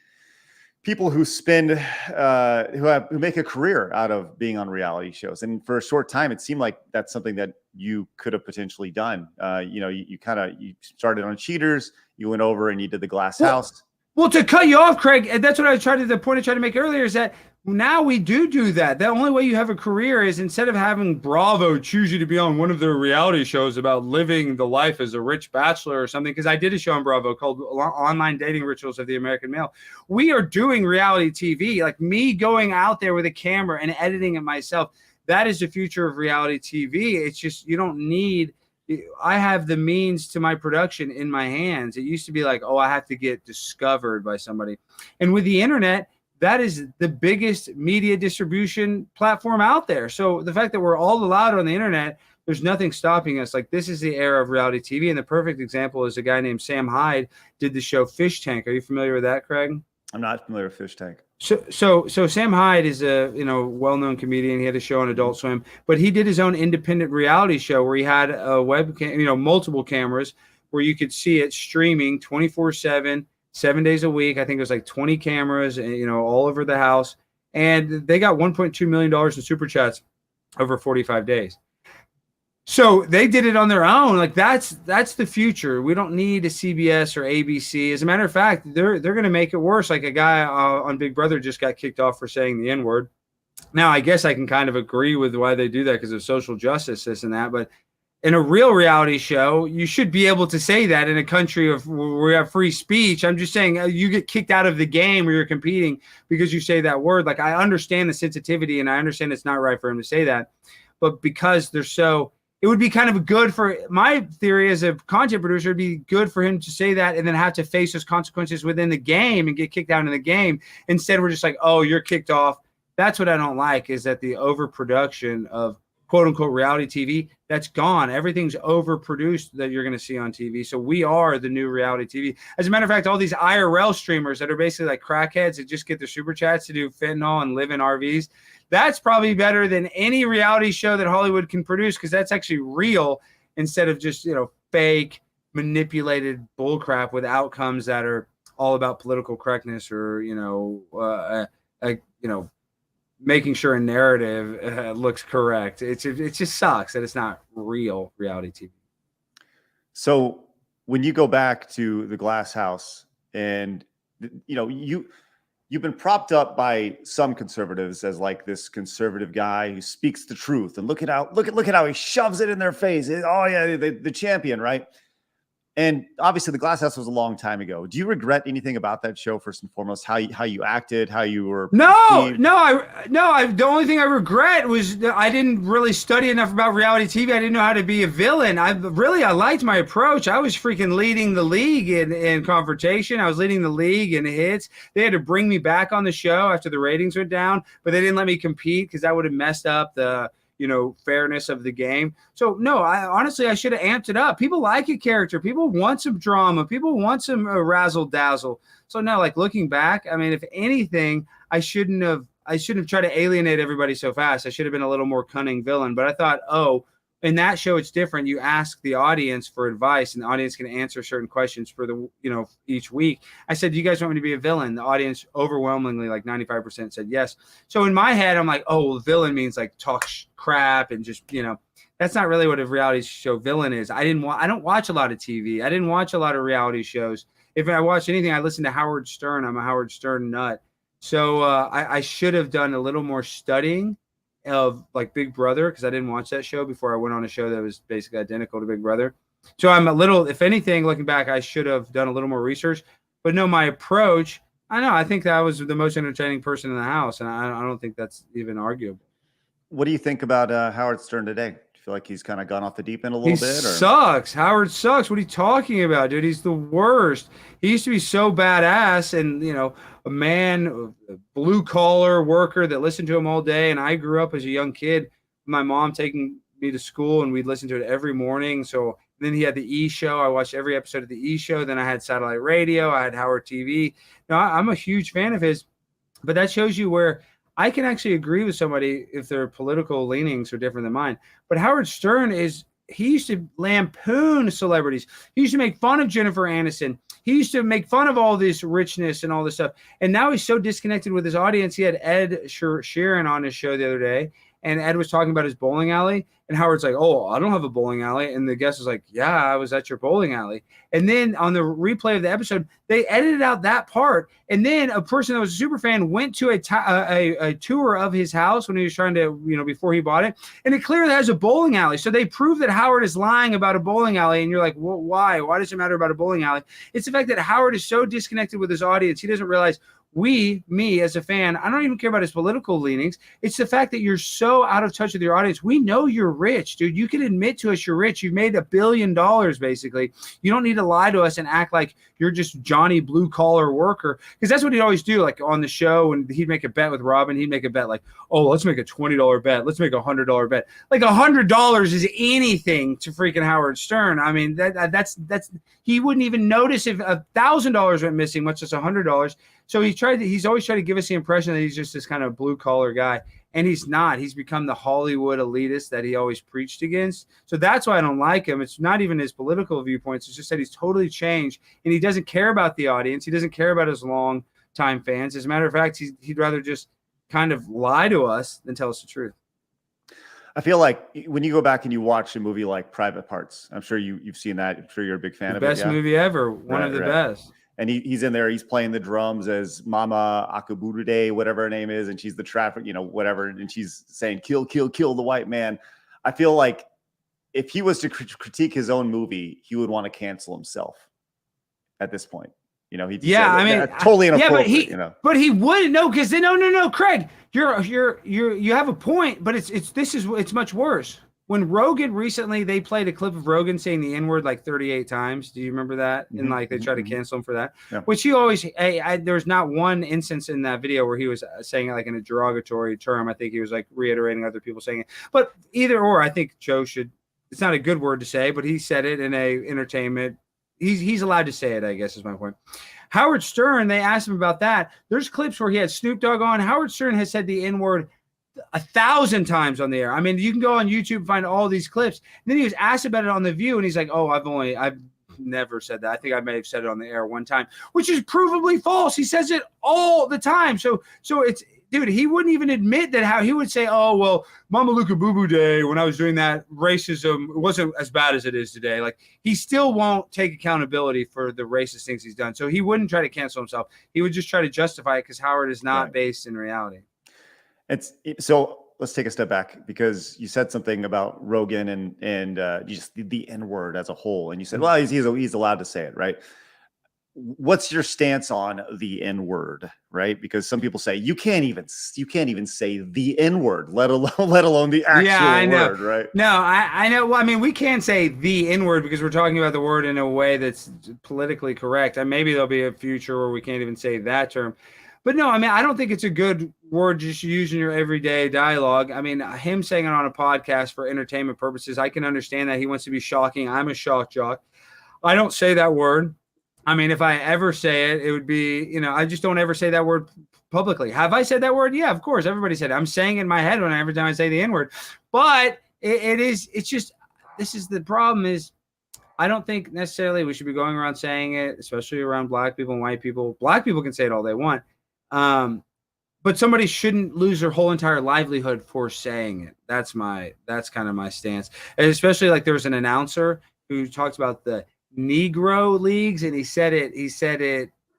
people who spend who make a career out of being on reality shows, and for a short time, it seemed like that's something that you could have potentially done. You started on Cheaters, you went over and you did the Glass House. Well, to cut you off, Craig, and that's what the point I tried to make earlier is that now we do that. The only way you have a career is, instead of having Bravo choose you to be on one of their reality shows about living the life as a rich bachelor or something, because I did a show on Bravo called Online Dating Rituals of the American Male. We are doing reality TV, like me going out there with a camera and editing it myself. That is the future of reality TV. It's just, you don't need, I have the means to my production in my hands. It used to be like, oh, I have to get discovered by somebody. And with the internet, that is the biggest media distribution platform out there. So the fact that we're all allowed on the internet, there's nothing stopping us. Like, this is the era of reality TV. And the perfect example is a guy named Sam Hyde did the show Fish Tank. Are you familiar with that, Craig? I'm not familiar with Fish Tank. So Sam Hyde is a well-known comedian. He had a show on Adult Swim, but he did his own independent reality show where he had a webcam, multiple cameras, where you could see it streaming 24/7, 7 days a week. I think it was like 20 cameras, all over the house, and they got $1.2 million in super chats over 45 days. So they did it on their own. Like, that's the future. We don't need a CBS or ABC. As a matter of fact, they're going to make it worse. Like, a guy on Big Brother just got kicked off for saying the N-word. Now, I guess I can kind of agree with why they do that, because of social justice, this and that. But in a real reality show, you should be able to say that in a country where we have free speech. I'm just saying, you get kicked out of the game where you're competing because you say that word. Like, I understand the sensitivity, and I understand it's not right for him to say that. But because they're so... It would be kind of good for my theory as a content producer. It'd be good for him to say that and then have to face those consequences within the game and get kicked out of the game. Instead, we're just like, oh, you're kicked off. That's what I don't like, is that the overproduction of quote unquote reality TV, that's gone. Everything's overproduced that you're going to see on TV. So we are the new reality TV. As a matter of fact, all these IRL streamers that are basically like crackheads that just get their super chats to do fentanyl and live in RVs, that's probably better than any reality show that Hollywood can produce, because that's actually real instead of just, fake, manipulated bullcrap with outcomes that are all about political correctness or, making sure a narrative looks correct. It just sucks that it's not real reality TV. So when you go back to the Glass House, and you've been propped up by some conservatives as like this conservative guy who speaks the truth, and look at how he shoves it in their face. Oh yeah, the champion, right? And obviously, the Glass House was a long time ago. Do you regret anything about that show, first and foremost? How you acted, how you were? No. The only thing I regret was that I didn't really study enough about reality TV. I didn't know how to be a villain. I liked my approach. I was freaking leading the league in confrontation. I was leading the league in hits. They had to bring me back on the show after the ratings went down, but they didn't let me compete because that would have messed up the fairness of the game. So no, I should have amped it up. People like a character. People want some drama. People want some razzle dazzle. So no, like, looking back, I mean, if anything, I shouldn't have tried to alienate everybody so fast. I should have been a little more cunning villain. But I thought, in that show, it's different. You ask the audience for advice, and the audience can answer certain questions for each week. I said, do you guys want me to be a villain? The audience overwhelmingly, like 95%, said yes. So in my head, I'm like, oh, villain means like talk crap and just, that's not really what a reality show villain is. I don't watch a lot of TV. I didn't watch a lot of reality shows. If I watch anything, I listen to Howard Stern. I'm a Howard Stern nut. So I should have done a little more studying of like Big Brother, because I didn't watch that show before I went on a show that was basically identical to Big Brother. So I'm a little, if anything, looking back, I should have done a little more research. But no, my approach, I think that I was the most entertaining person in the house, and I don't think that's even arguable. What do you think about Howard Stern today? Do you feel like he's kind of gone off the deep end a little bit? Or? Sucks. Howard sucks. What are you talking about, dude? He's the worst. He used to be so badass, and a man, a blue-collar worker that listened to him all day. And I grew up as a young kid, my mom taking me to school, and we'd listen to it every morning. So then he had the E! Show. I watched every episode of the E! Show. Then I had satellite radio. I had Howard TV. Now, I'm a huge fan of his. But that shows you where I can actually agree with somebody if their political leanings are different than mine. But Howard Stern he used to lampoon celebrities. He used to make fun of Jennifer Aniston. He used to make fun of all this richness and all this stuff. And now he's so disconnected with his audience. He had Ed Sheeran on his show the other day, and Ed was talking about his bowling alley. And Howard's like, oh, I don't have a bowling alley. And the guest was like, yeah, I was at your bowling alley. And then on the replay of the episode, they edited out that part. And then a person that was a super fan went to a tour of his house when he was trying to, before he bought it. And it clearly has a bowling alley. So they prove that Howard is lying about a bowling alley. And you're like, well, why? Why does it matter about a bowling alley? It's the fact that Howard is so disconnected with his audience. He doesn't realize me as a fan, I don't even care about his political leanings. It's the fact that you're so out of touch with your audience. We know you're rich, dude. You can admit to us you're rich. You've made $1 billion, basically. You don't need to lie to us and act like you're just Johnny blue collar worker, because that's what he'd always do. Like on the show, and he'd make a bet with Robin. He'd make a bet like, oh, let's make a $20 bet. Let's make a $100 bet. Like $100 is anything to freaking Howard Stern. I mean, that's he wouldn't even notice if $1,000 went missing, much less $100. So he's always tried to give us the impression that he's just this kind of blue collar guy. And he's not. He's become the Hollywood elitist that he always preached against. So that's why I don't like him. It's not even his political viewpoints. It's just that he's totally changed, and he doesn't care about the audience. He doesn't care about his long-time fans. As a matter of fact, he'd rather just kind of lie to us than tell us the truth. I feel like when you go back and you watch a movie like Private Parts, I'm sure you've seen that. I'm sure you're a big fan of it. Best movie ever. One of the best. And he's in there. He's playing the drums as Mama Akaburude, whatever her name is, and she's the traffic, whatever. And she's saying, "Kill, kill, kill the white man." I feel like if he was to critique his own movie, he would want to cancel himself. At this point, totally inappropriate. But he wouldn't. No, because no, Craig, you have a point, but it's much worse. When Rogan recently, they played a clip of Rogan saying the N-word like 38 times. Do you remember that? And like they tried to cancel him for that, which he always, there's not one instance in that video where he was saying it like in a derogatory term. I think he was like reiterating other people saying it, but either or, I think Joe should, it's not a good word to say, but he said it in a entertainment. He's allowed to say it, I guess is my point. Howard Stern, they asked him about that. There's clips where he had Snoop Dogg on. Howard Stern has said the N-word 1,000 times on the air. I mean, you can go on YouTube and find all these clips. And then he was asked about it on The View, and he's like, oh, I've never said that. I think I may have said it on the air one time, which is provably false. He says it all the time. So it's, dude, he wouldn't even admit that. How he would say, oh, well, Mama Luca Boo Boo Day, when I was doing that, racism wasn't as bad as it is today. Like, he still won't take accountability for the racist things he's done. So he wouldn't try to cancel himself. He would just try to justify it because Howard is not based in reality. So let's take a step back, because you said something about Rogan and just the N-word as a whole, and you said, well, he's allowed to say it, right? What's your stance on the N-word, right? Because some people say you can't even say the N-word, let alone the actual word, right? No, I know. Well, I mean, we can say the N-word because we're talking about the word in a way that's politically correct, and maybe there'll be a future where we can't even say that term. But no, I mean, I don't think it's a good word just use in your everyday dialogue. I mean, him saying it on a podcast for entertainment purposes, I can understand that he wants to be shocking. I'm a shock jock. I don't say that word. I mean, if I ever say it, it would be, I just don't ever say that word publicly. Have I said that word? Yeah, of course. Everybody said it. I'm saying it in my head every time I say the N-word. But it's just, this is the problem is, I don't think necessarily we should be going around saying it, especially around black people and white people. Black people can say it all they want. But somebody shouldn't lose their whole entire livelihood for saying it. That's kind of my stance. And especially like there was an announcer who talked about the Negro leagues, and he said it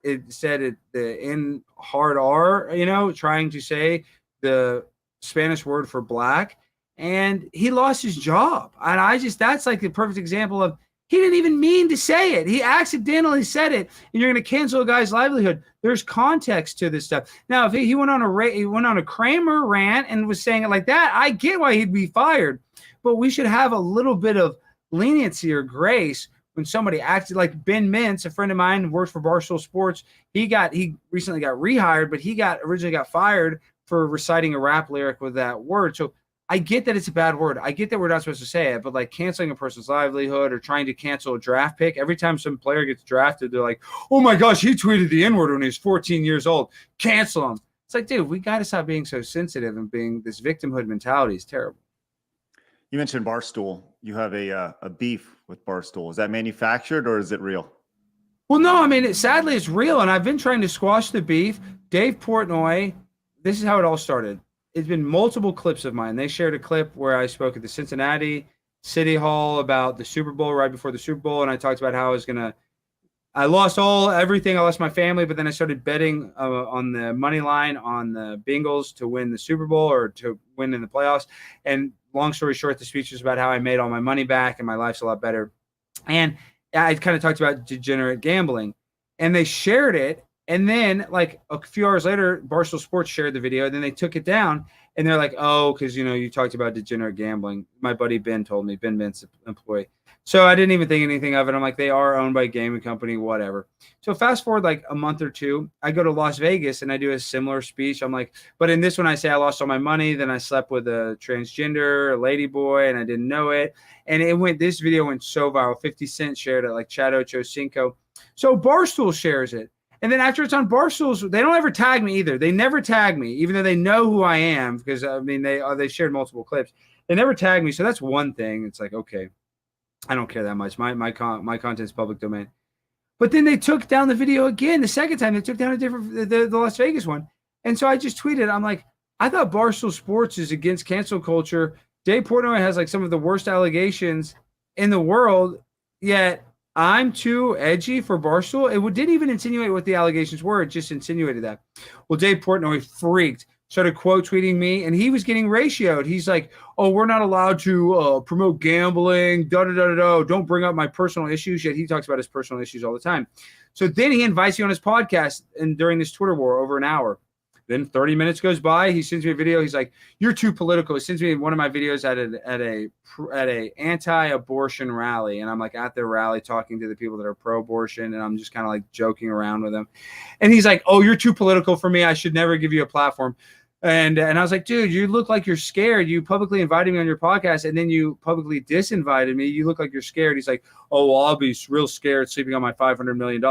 the in hard R, trying to say the Spanish word for black, and he lost his job. And that's like the perfect example of, he didn't even mean to say it. He accidentally said it, and you're going to cancel a guy's livelihood. There's context to this stuff. Now, if he went on a Kramer rant and was saying it like that, I get why he'd be fired. But we should have a little bit of leniency or grace when somebody acted like Ben Mintz, a friend of mine who works for Barstool Sports. He recently got rehired, but he originally got fired for reciting a rap lyric with that word. So I get that it's a bad word. I get that we're not supposed to say it, but like canceling a person's livelihood or trying to cancel a draft pick, every time some player gets drafted, they're like, oh my gosh, he tweeted the N-word when he was 14 years old. Cancel him. It's like, dude, we got to stop being so sensitive and being this victimhood mentality is terrible. You mentioned Barstool. You have a beef with Barstool. Is that manufactured or is it real? Well, no, I mean, sadly, it's real, and I've been trying to squash the beef. Dave Portnoy, this is how it all started. It's been multiple clips of mine. They shared a clip where I spoke at the Cincinnati City Hall about the Super Bowl right before the Super Bowl, and I talked about how I lost everything. I lost my family, but then I started betting on the money line on the Bengals to win the Super Bowl or to win in the playoffs. And long story short, the speech was about how I made all my money back and my life's a lot better. And I kind of talked about degenerate gambling, and they shared it. And then like a few hours later, Barstool Sports shared the video, and then they took it down, and they're like, oh, because, you talked about degenerate gambling. My buddy Ben told me, Ben Ben's employee. So I didn't even think anything of it. I'm like, they are owned by a gaming company, whatever. So fast forward like a month or two, I go to Las Vegas and I do a similar speech. I'm like, but in this one, I say I lost all my money. Then I slept with a transgender, a lady boy, and I didn't know it. And this video went so viral. 50 Cent shared it, like Chad Ochocinco. So Barstool shares it. And then after it's on Barstool's, they don't ever tag me either. They never tag me, even though they know who I am, because I mean, they shared multiple clips. They never tag me. So that's one thing. It's like, okay, I don't care that much. My content is public domain. But then they took down the video again. The second time they took down the Las Vegas one. And so I just tweeted, I'm like, I thought Barstool Sports is against cancel culture. Dave Portnoy has like some of the worst allegations in the world, yet I'm too edgy for Barstool. It didn't even insinuate what the allegations were. It just insinuated that. Well, Dave Portnoy freaked, started quote tweeting me, and he was getting ratioed. He's like, oh, we're not allowed to promote gambling, da-da-da-da-da. Don't bring up my personal issues, yet he talks about his personal issues all the time. So then he invites you on his podcast and during this Twitter war over an hour. Then 30 minutes goes by. He sends me a video. He's like, "You're too political." He sends me one of my videos at a anti-abortion rally, and I'm like at the rally talking to the people that are pro-abortion, and I'm just kind of like joking around with him. And he's like, "Oh, you're too political for me. I should never give you a platform." And I was like, "Dude, you look like you're scared. You publicly invited me on your podcast, and then you publicly disinvited me. You look like you're scared." He's like, "Oh, well, I'll be real scared sleeping on my $500 million."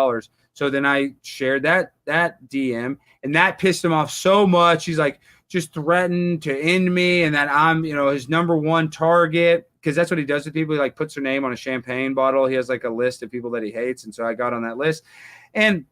So then I shared that DM, and that pissed him off so much. He's like, just threatened to end me, and that I'm, his number one target, because that's what he does with people. He like puts their name on a champagne bottle. He has like a list of people that he hates, and so I got on that list, and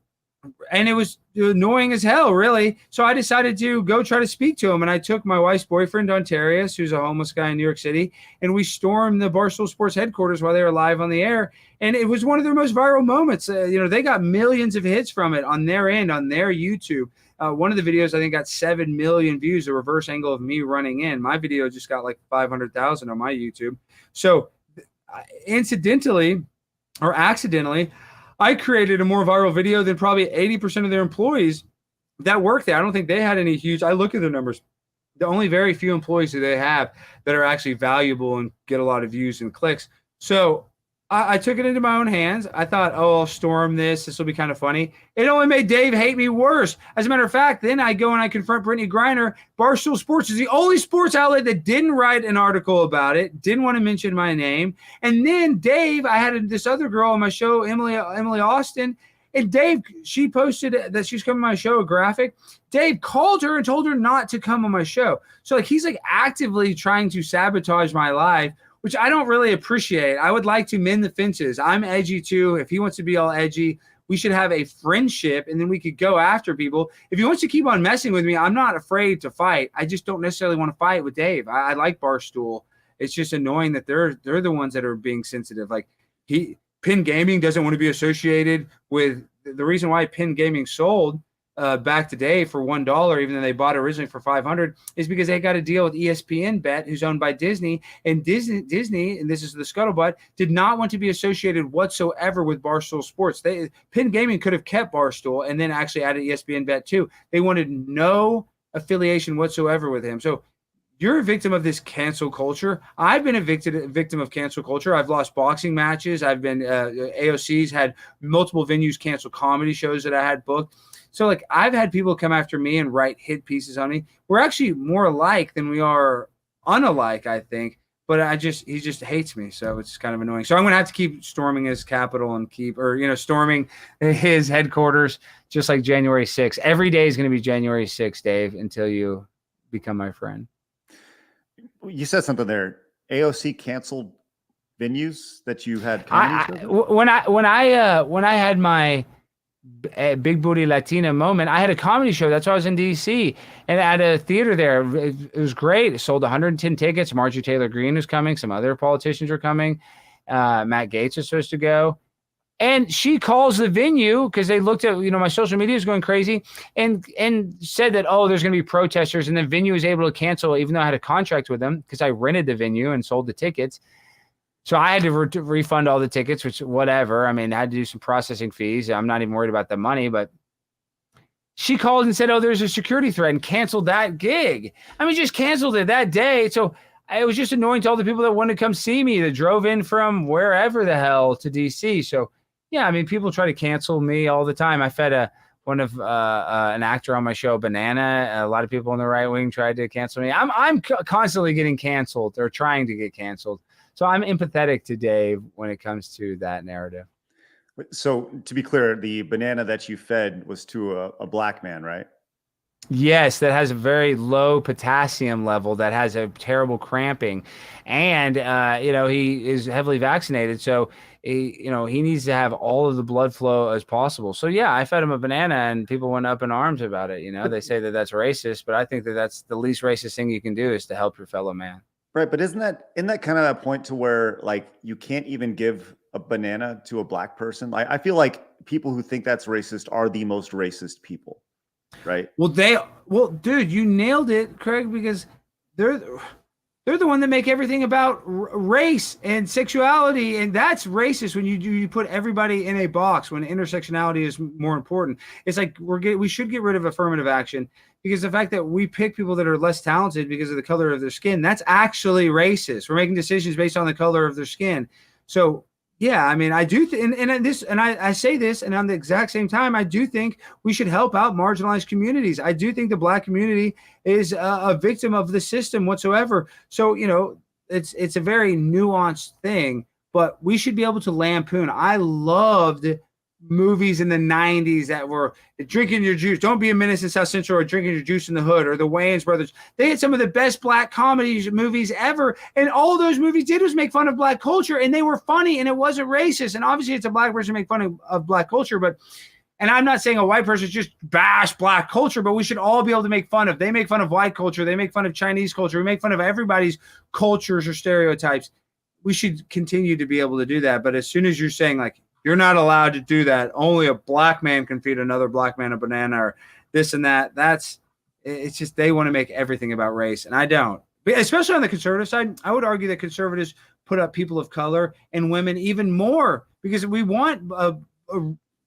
it was annoying as hell, really. So I decided to go try to speak to him, and I took my wife's boyfriend, Ontarius, who's a homeless guy in New York City, and we stormed the Barstool Sports headquarters while they were live on the air, and it was one of their most viral moments. They got millions of hits from it on their end, on their YouTube. One of the videos, I think, got 7 million views, a reverse angle of me running in. My video just got like 500,000 on my YouTube. So incidentally or accidentally, I created a more viral video than probably 80% of their employees that work there. I don't think they had any huge. I look at their numbers. The only very few employees that they have that are actually valuable and get a lot of views and clicks. So I took it into my own hands. I thought, oh, I'll storm this. This will be kind of funny. It only made Dave hate me worse. As a matter of fact, then I go and I confront Brittany Griner. Barstool Sports is the only sports outlet that didn't write an article about it, didn't want to mention my name. And then Dave, I had this other girl on my show, Emily Austin, and Dave, she posted that she's coming on my show, a graphic. Dave called her and told her not to come on my show. So like he's like actively trying to sabotage my life, which I don't really appreciate. I would like to mend the fences. I'm edgy too. If he wants to be all edgy, we should have a friendship, and then we could go after people. If he wants to keep on messing with me, I'm not afraid to fight. I just don't necessarily want to fight with Dave. I like Barstool. It's just annoying that they're the ones that are being sensitive. Like Pin Gaming doesn't want to be associated with the reason why Pin Gaming sold back today for $1, even though they bought it originally for $500, is because they got a deal with ESPN Bet, who's owned by Disney, and Disney, and this is the scuttlebutt, did not want to be associated whatsoever with Barstool Sports. Pin Gaming could have kept Barstool and then actually added ESPN Bet too. They wanted no affiliation whatsoever with him. So you're a victim of this cancel culture. I've been a victim of cancel culture. I've lost boxing matches. I've been AOC's had multiple venues cancel comedy shows that I had booked. So like I've had people come after me and write hit pieces on me. We're actually more alike than we are unalike, I think. but he just hates me. So it's kind of annoying. So I'm going to have to keep storming his Capitol and storming his headquarters, just like January 6th. Every day is going to be January 6th, Dave, until you become my friend. You said something there. AOC canceled venues that you had. When I had my big booty Latina moment, I had a comedy show. That's why I was in DC and at a theater there. It was great. It sold 110 tickets. Marjorie Taylor Greene was coming. Some other politicians were coming. Matt Gaetz was supposed to go. And she calls the venue because they looked at, my social media was going crazy and said that, oh, there's going to be protesters. And the venue was able to cancel, even though I had a contract with them because I rented the venue and sold the tickets. So I had to refund all the tickets, which whatever. I mean, I had to do some processing fees. I'm not even worried about the money, but she called and said, oh, there's a security threat and canceled that gig. I mean, just canceled it that day. So it was just annoying to all the people that wanted to come see me that drove in from wherever the hell to DC. So yeah, I mean, people try to cancel me all the time. I fed an actor on my show, Banana. A lot of people on the right wing tried to cancel me. I'm constantly getting canceled or trying to get canceled. So I'm empathetic to Dave when it comes to that narrative. So to be clear, the banana that you fed was to a black man, right? Yes, that has a very low potassium level, that has a terrible cramping. And, he is heavily vaccinated. So, he needs to have all of the blood flow as possible. So, yeah, I fed him a banana and people went up in arms about it. They say that that's racist, but I think that that's the least racist thing you can do is to help your fellow man. Right. But isn't that kind of that point to where like you can't even give a banana to a black person? I feel like people who think that's racist are the most racist people. Right. Well, dude, you nailed it, Craig, because they're the one that make everything about race and sexuality. And that's racist when you put everybody in a box when intersectionality is more important. It's like we should get rid of affirmative action because the fact that we pick people that are less talented because of the color of their skin, that's actually racist. We're making decisions based on the color of their skin. So yeah, I mean, I do, I say this, and on the exact same time, I do think we should help out marginalized communities. I do think the black community is a victim of the system whatsoever. So, it's a very nuanced thing, but we should be able to lampoon. I loved movies in the 90s that were drinking your juice. Don't be a menace in South Central or drinking your juice in the hood, or the Wayans brothers. They had some of the best black comedy movies ever. And all those movies did was make fun of black culture, and they were funny and it wasn't racist. And obviously it's a black person make fun of black culture, and I'm not saying a white person just bash black culture, but we should all be able to make fun of. They make fun of white culture. They make fun of Chinese culture. We make fun of everybody's cultures or stereotypes. We should continue to be able to do that. But as soon as you're saying like, you're not allowed to do that, only a black man can feed another black man a banana or this and that, it's just they want to make everything about race. And I don't. Especially on the conservative side, I would argue that conservatives put up people of color and women even more because we want a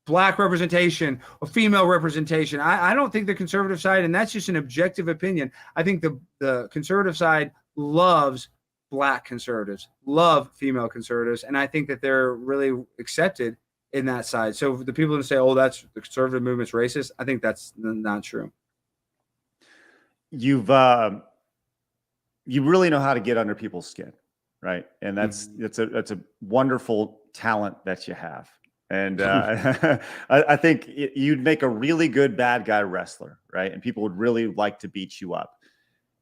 black representation or female representation. I don't think the conservative side, and that's just an objective opinion, I think the conservative side loves black conservatives, love female conservatives, and I think that they're really accepted in that side. So the people who say, oh, that's the conservative movement's racist, I think that's not true. You really know how to get under people's skin, right? And that's a wonderful talent that you have. And I think you'd make a really good bad guy wrestler, right? And people would really like to beat you up.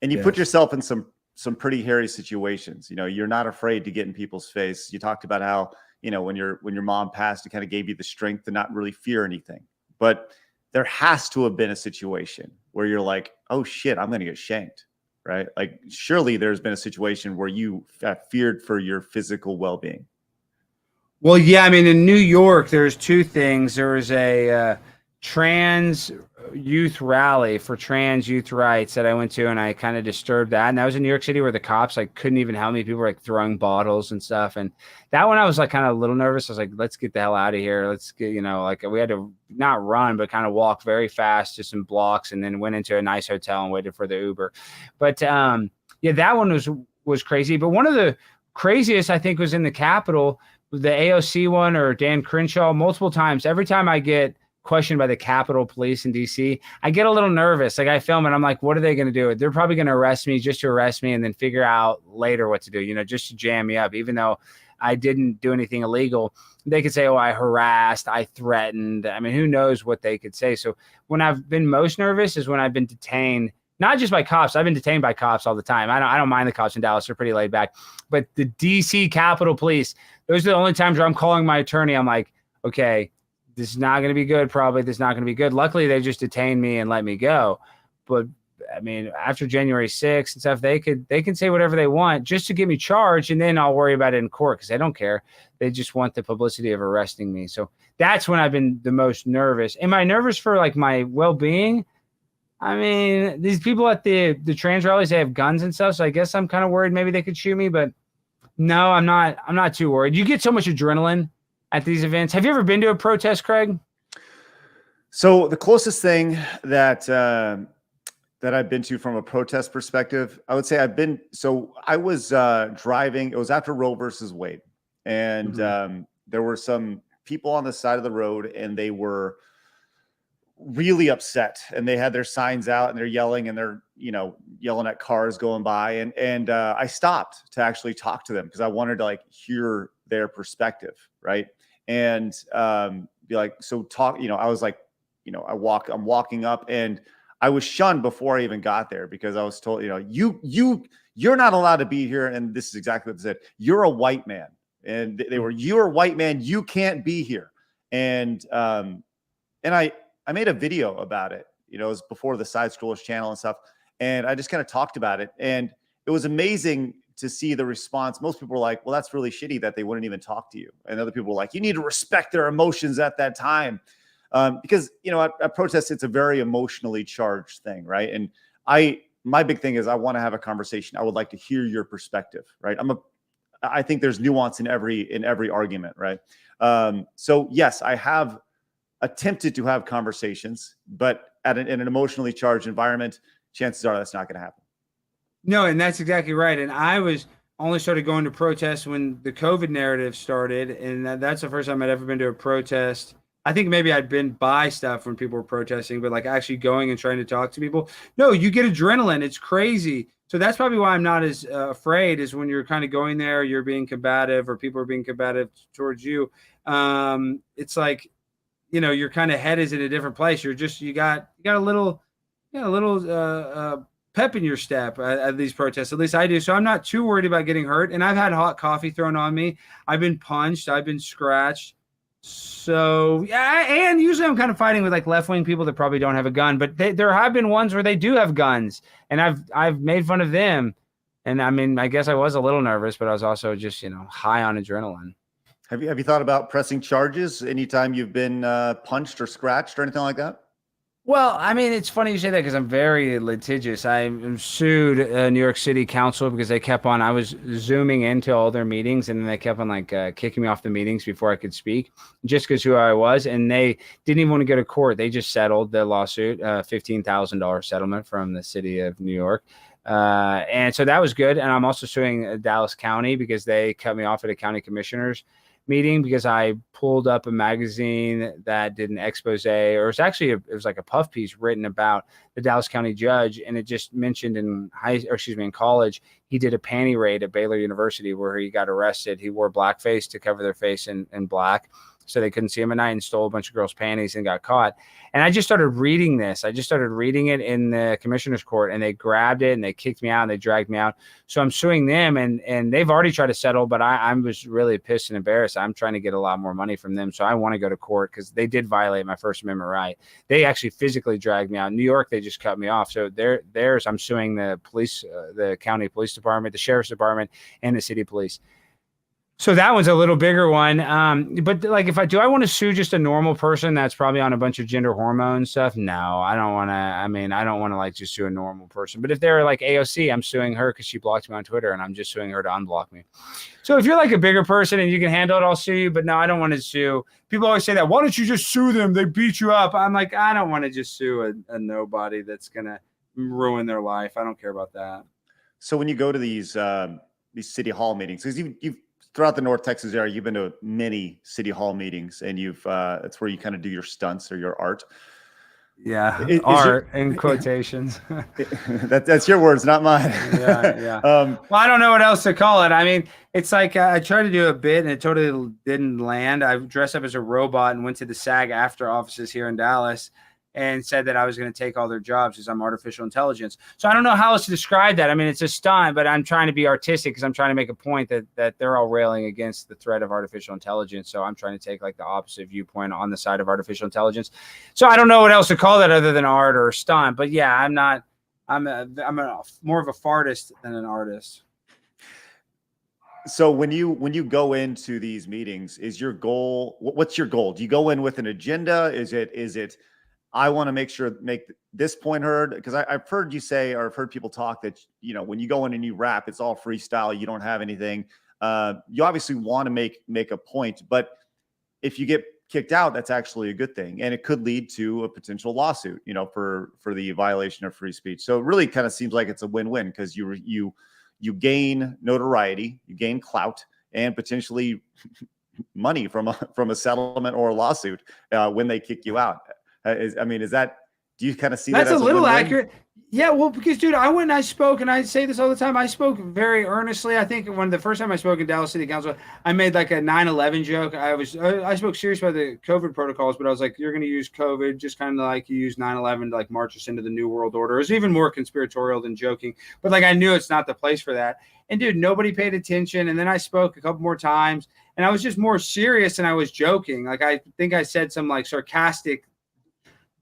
And you put yourself in some pretty hairy situations. You're not afraid to get in people's face. You talked about how, when your mom passed, it kind of gave you the strength to not really fear anything. But there has to have been a situation where you're like, oh shit, I'm going to get shanked, right? Like surely there's been a situation where you feared for your physical well-being. Well, yeah, I mean, in New York, there's two things. There was a trans youth rally for trans youth rights that I went to, and I kind of disturbed that. And that was in New York City where the cops couldn't even help me. People were throwing bottles and stuff. And that one I was kind of a little nervous. I was like, let's get the hell out of here. Let's get, we had to not run, but kind of walk very fast to some blocks and then went into a nice hotel and waited for the Uber. But yeah, that one was crazy. But one of the craziest I think was in the Capitol, the AOC one or Dan Crenshaw multiple times. Every time I get questioned by the Capitol Police in DC, I get a little nervous. Like I film and I'm like, what are they going to do? They're probably going to arrest me just to arrest me and then figure out later what to do, you know, just to jam me up, even though I didn't do anything illegal. They could say, oh, I harassed, I threatened. I mean, who knows what they could say. So when I've been most nervous is when I've been detained, not just by cops. I've been detained by cops all the time. I don't mind the cops in Dallas. They're pretty laid back. But the DC Capitol Police, those are the only times where I'm calling my attorney. I'm like, okay, this is not going to be good. Probably this is not going to be good. Luckily, they just detained me and let me go. But I mean, after January 6th and stuff, they can say whatever they want just to get me charged, and then I'll worry about it in court because they don't care. They just want the publicity of arresting me. So that's when I've been the most nervous. Am I nervous for like my well-being? I mean, these people at the trans rallies, they have guns and stuff. So I guess I'm kind of worried maybe they could shoot me, but no, I'm not too worried. You get so much adrenaline at these events. Have you ever been to a protest, Craig? So the closest thing that I've been to from a protest perspective, I would say I was driving. It was after Roe versus Wade. And there were some people on the side of the road and they were really upset and they had their signs out and they're yelling and they're, you know, yelling at cars going by. And I stopped to actually talk to them because I wanted to like hear their perspective. Right. And be like, so talk, you know, I was like, you know, I'm walking up and I was shunned before I even got there because I was told, you know, you're not allowed to be here. And this is exactly what they said. You're a white man. And you're a white man. You can't be here. And I made a video about it, you know, it was before the Sidescrollers channel and stuff. And I just kind of talked about it. And it was amazing to see the response. Most people were like, well, that's really shitty that they wouldn't even talk to you. And other people were like, you need to respect their emotions at that time. Because, you know, at protests, it's a very emotionally charged thing. Right. And my big thing is I want to have a conversation. I would like to hear your perspective. Right. I think there's nuance in every argument. Right. So yes, I have attempted to have conversations, but in an emotionally charged environment, chances are that's not going to happen. No, and that's exactly right. And I was only started going to protests when the COVID narrative started. And that's the first time I'd ever been to a protest. I think maybe I'd been by stuff when people were protesting, but like actually going and trying to talk to people. No, you get adrenaline. It's crazy. So that's probably why I'm not as afraid is when you're kind of going there, you're being combative or people are being combative towards you. It's like, you know, your kind of head is in a different place. You got a little pep in your step at these protests. At least I do. So I'm not too worried about getting hurt. And I've had hot coffee thrown on me. I've been punched. I've been scratched. So yeah, and usually I'm kind of fighting with like left-wing people that probably don't have a gun, but there have been ones where they do have guns, and I've made fun of them. And I mean, I guess I was a little nervous, but I was also just, you know, high on adrenaline. Have you thought about pressing charges anytime you've been punched or scratched or anything like that? Well, I mean, it's funny you say that because I'm very litigious. I sued New York City Council because they kept on. I was zooming into all their meetings, and then they kept on like kicking me off the meetings before I could speak, just because who I was. And they didn't even want to go to court. They just settled the lawsuit, $15,000 settlement from the city of New York. And so that was good. And I'm also suing Dallas County because they cut me off at a county commissioner's meeting because I pulled up a magazine that did an expose, or it was like a puff piece written about the Dallas County judge, and it just mentioned in college he did a panty raid at Baylor University where he got arrested. He wore blackface to cover their face in black so they couldn't see him at night, and stole a bunch of girls' panties and got caught. And I just started reading this. I just started reading it in the commissioner's court, and they grabbed it and they kicked me out and they dragged me out. So I'm suing them, and they've already tried to settle, but I was really pissed and embarrassed. I'm trying to get a lot more money from them. So I want to go to court because they did violate my First Amendment right. They actually physically dragged me out. In New York, they just cut me off. So I'm suing the police, the county police department, the sheriff's department, and the city police. So that one's a little bigger one. But like, I want to sue just a normal person that's probably on a bunch of gender hormone stuff? No, I don't want to. I mean, I don't want to like just sue a normal person. But if they're like AOC, I'm suing her because she blocked me on Twitter, and I'm just suing her to unblock me. So if you're like a bigger person and you can handle it, I'll sue you. But no, I don't want to sue. People always say that. Why don't you just sue them? They beat you up. I'm like, I don't want to just sue a nobody that's going to ruin their life. I don't care about that. So when you go to these city hall meetings, because you've throughout the North Texas area, you've been to many city hall meetings, and you've that's where you kind of do your stunts or your art. Yeah, art in quotations. That's your words, not mine. Yeah. Well, I don't know what else to call it. I mean, it's like I tried to do a bit and it totally didn't land. I dressed up as a robot and went to the SAG after offices here in Dallas and said that I was going to take all their jobs because I'm artificial intelligence. So I don't know how else to describe that. I mean, it's a stunt, but I'm trying to be artistic because I'm trying to make a point that they're all railing against the threat of artificial intelligence. So I'm trying to take like the opposite viewpoint on the side of artificial intelligence. So I don't know what else to call that other than art or stunt. But yeah, I'm more of a fartist than an artist. So when you go into these meetings, is your goal? What's your goal? Do you go in with an agenda? Is it I want to make this point heard? Because I've heard you say, or I've heard people talk that, when you go in and you rap, it's all freestyle. You don't have anything. You obviously want to make a point, but if you get kicked out, that's actually a good thing. And it could lead to a potential lawsuit, for the violation of free speech. So it really kind of seems like it's a win-win because you gain notoriety, you gain clout, and potentially money from a settlement or a lawsuit when they kick you out. Do you kind of see that's that as a little win-win? accurate? Yeah, well, because dude, I went and I spoke, and I say this all the time. I spoke very earnestly. I think when the first time I spoke in Dallas City Council, I made like a 9/11 joke. I spoke serious about the COVID protocols, but I was like, you're going to use COVID just kind of like you use 9/11 to like march us into the new world order. It was even more conspiratorial than joking, but like I knew it's not the place for that. And dude, nobody paid attention. And then I spoke a couple more times, and I was just more serious than I was joking. Like I think I said some like sarcastic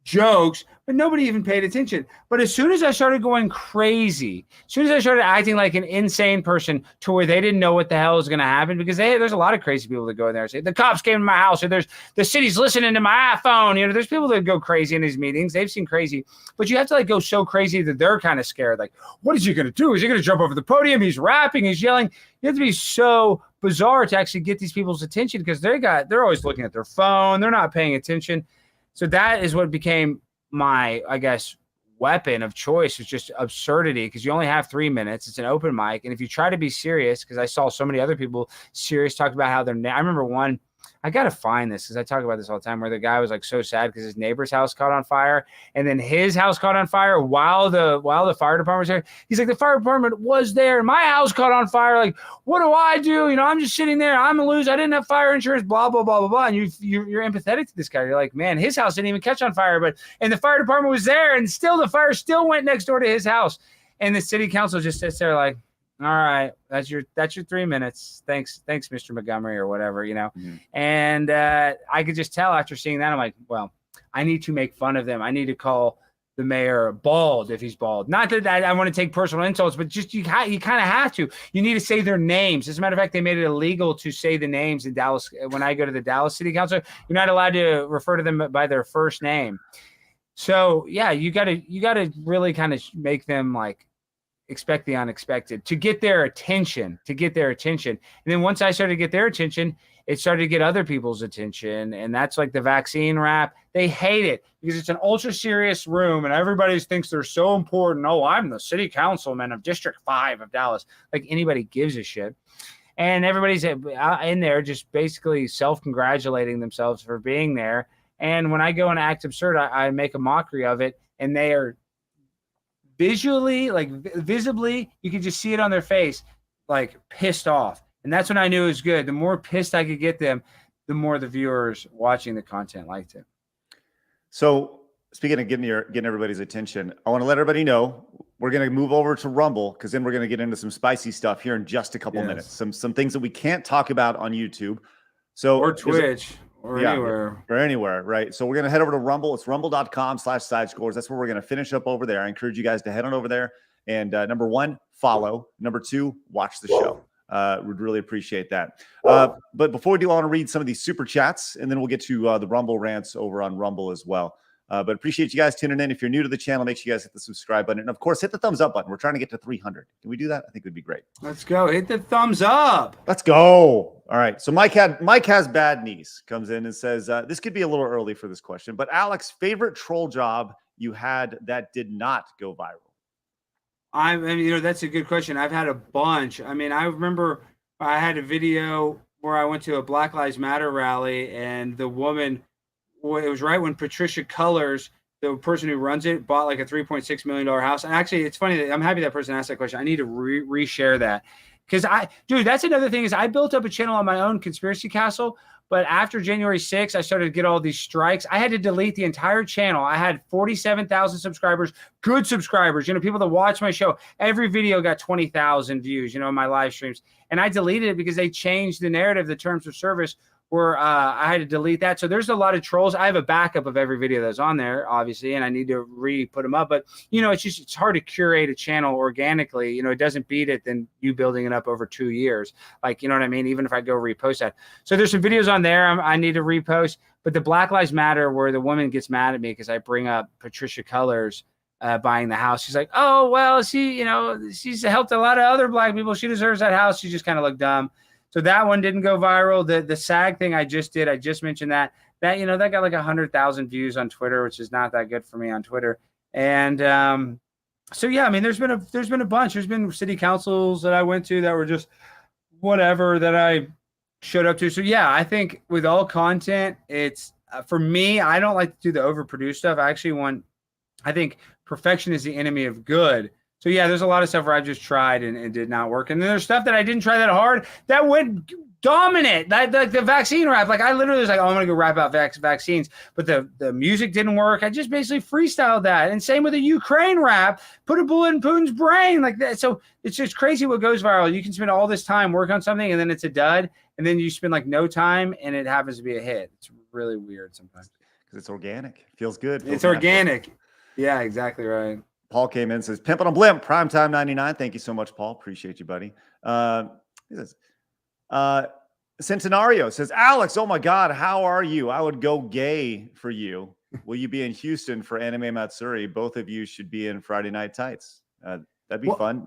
jokes, but nobody even paid attention. But as soon as I started going crazy, as soon as I started acting like an insane person to where they didn't know what the hell was going to happen, because there's a lot of crazy people that go in there and say, the cops came to my house, or the city's listening to my iPhone. There's people that go crazy in these meetings. They've seen crazy, but you have to like go so crazy that they're kind of scared. Like, what is he going to do? Is he going to jump over the podium? He's rapping, he's yelling. You have to be so bizarre to actually get these people's attention because they're always looking at their phone. They're not paying attention. So that is what became my, I guess, weapon of choice, is just absurdity, because you only have 3 minutes. It's an open mic. And if you try to be serious, because I saw so many other people serious talk about how I remember one, I got to find this because I talk about this all the time, where the guy was like so sad because his neighbor's house caught on fire, and then his house caught on fire while the fire department was there. He's like, the fire department was there and my house caught on fire. Like, what do I do? I'm just sitting there. I'm a loser. I didn't have fire insurance, blah, blah, blah, blah, blah. And you're empathetic to this guy. You're like, man, his house didn't even catch on fire, and the fire department was there, and still the fire still went next door to his house. And the city council just sits there like, all right, that's your 3 minutes. Thanks, Mr. Montgomery, or whatever, Mm-hmm. And I could just tell after seeing that, I'm like, well, I need to make fun of them. I need to call the mayor bald if he's bald. Not that I want to take personal insults, but just you kind of have to. You need to say their names. As a matter of fact, they made it illegal to say the names in Dallas. When I go to the Dallas City Council, you're not allowed to refer to them by their first name. So yeah, you gotta really kind of make them like expect the unexpected to get their attention. And then once I started to get their attention, it started to get other people's attention. And that's like the vaccine rap. They hate it because it's an ultra serious room and everybody thinks they're so important. Oh, I'm the city councilman of District 5 of Dallas. Like anybody gives a shit. And everybody's in there just basically self-congratulating themselves for being there. And when I go and act absurd, I make a mockery of it. And they are visually, like visibly, you can just see it on their face, like pissed off. And that's when I knew it was good. The more pissed I could get them, the more the viewers watching the content liked it. So speaking of getting everybody's attention, I want to let everybody know we're going to move over to Rumble, because then we're going to get into some spicy stuff here in just a couple minutes. Some things that we can't talk about on YouTube. So or Twitch. Anywhere. Or anywhere, right? So we're going to head over to Rumble. It's rumble.com/Sidescrollers. That's where we're going to finish up over there. I encourage you guys to head on over there. And number 1, follow. Number 2, watch the show. We'd really appreciate that. But before we do, I want to read some of these super chats, and then we'll get to the Rumble rants over on Rumble as well. But appreciate you guys tuning in. If you're new to the channel, make sure you guys hit the subscribe button. And, of course, hit the thumbs up button. We're trying to get to 300. Can we do that? I think it would be great. Let's go. Hit the thumbs up. Let's go. All right. So Mike has bad knees. Comes in and says, this could be a little early for this question, but Alex, favorite troll job you had that did not go viral? I mean, that's a good question. I've had a bunch. I mean, I remember I had a video where I went to a Black Lives Matter rally, and the woman, it was right when Patricia Cullors, the person who runs it, bought like a $3.6 million house. And actually, it's funny that I'm happy that person asked that question. I need to reshare that. Because dude, that's another thing is I built up a channel on my own, Conspiracy Castle. But after January 6th, I started to get all these strikes. I had to delete the entire channel. I had 47,000 subscribers, good subscribers, people that watch my show. Every video got 20,000 views, in my live streams. And I deleted it because they changed the narrative, the terms of service, where I had to delete that. So there's a lot of trolls. I have a backup of every video that's on there, obviously, and I need to put them up. But, it's hard to curate a channel organically. It doesn't beat it than you building it up over 2 years. Like, you know what I mean? Even if I go repost that. So there's some videos on there I need to repost. But the Black Lives Matter, where the woman gets mad at me because I bring up Patricia Cullors buying the house. She's like, oh, well, she's helped a lot of other Black people. She deserves that house. She just kind of looked dumb. So that one didn't go viral. The SAG thing I just did, I just mentioned that that got like 100,000 views on Twitter, which is not that good for me on Twitter. And so yeah, I mean, there's been a bunch. There's been city councils that I went to that were just whatever that I showed up to. So yeah, I think with all content, it's for me, I don't like to do the overproduced stuff. I think perfection is the enemy of good. So yeah, there's a lot of stuff where I've just tried and it did not work. And then there's stuff that I didn't try that hard that went dominant. Like the vaccine rap. Like I literally was like, oh, I'm gonna go rap about vaccines, but the music didn't work. I just basically freestyled that. And same with the Ukraine rap, put a bullet in Putin's brain like that. So it's just crazy what goes viral. You can spend all this time work on something and then it's a dud, and then you spend like no time and it happens to be a hit. It's really weird sometimes. Because it's organic. Feels good. It's organic. Yeah, exactly right. Paul came in and says, Pimp on a Blimp, PrimeTime99. Thank you so much, Paul. Appreciate you, buddy. He says, Centenario says, Alex, oh my God, how are you? I would go gay for you. Will you be in Houston for Anime Matsuri? Both of you should be in Friday Night Tights. That'd be fun.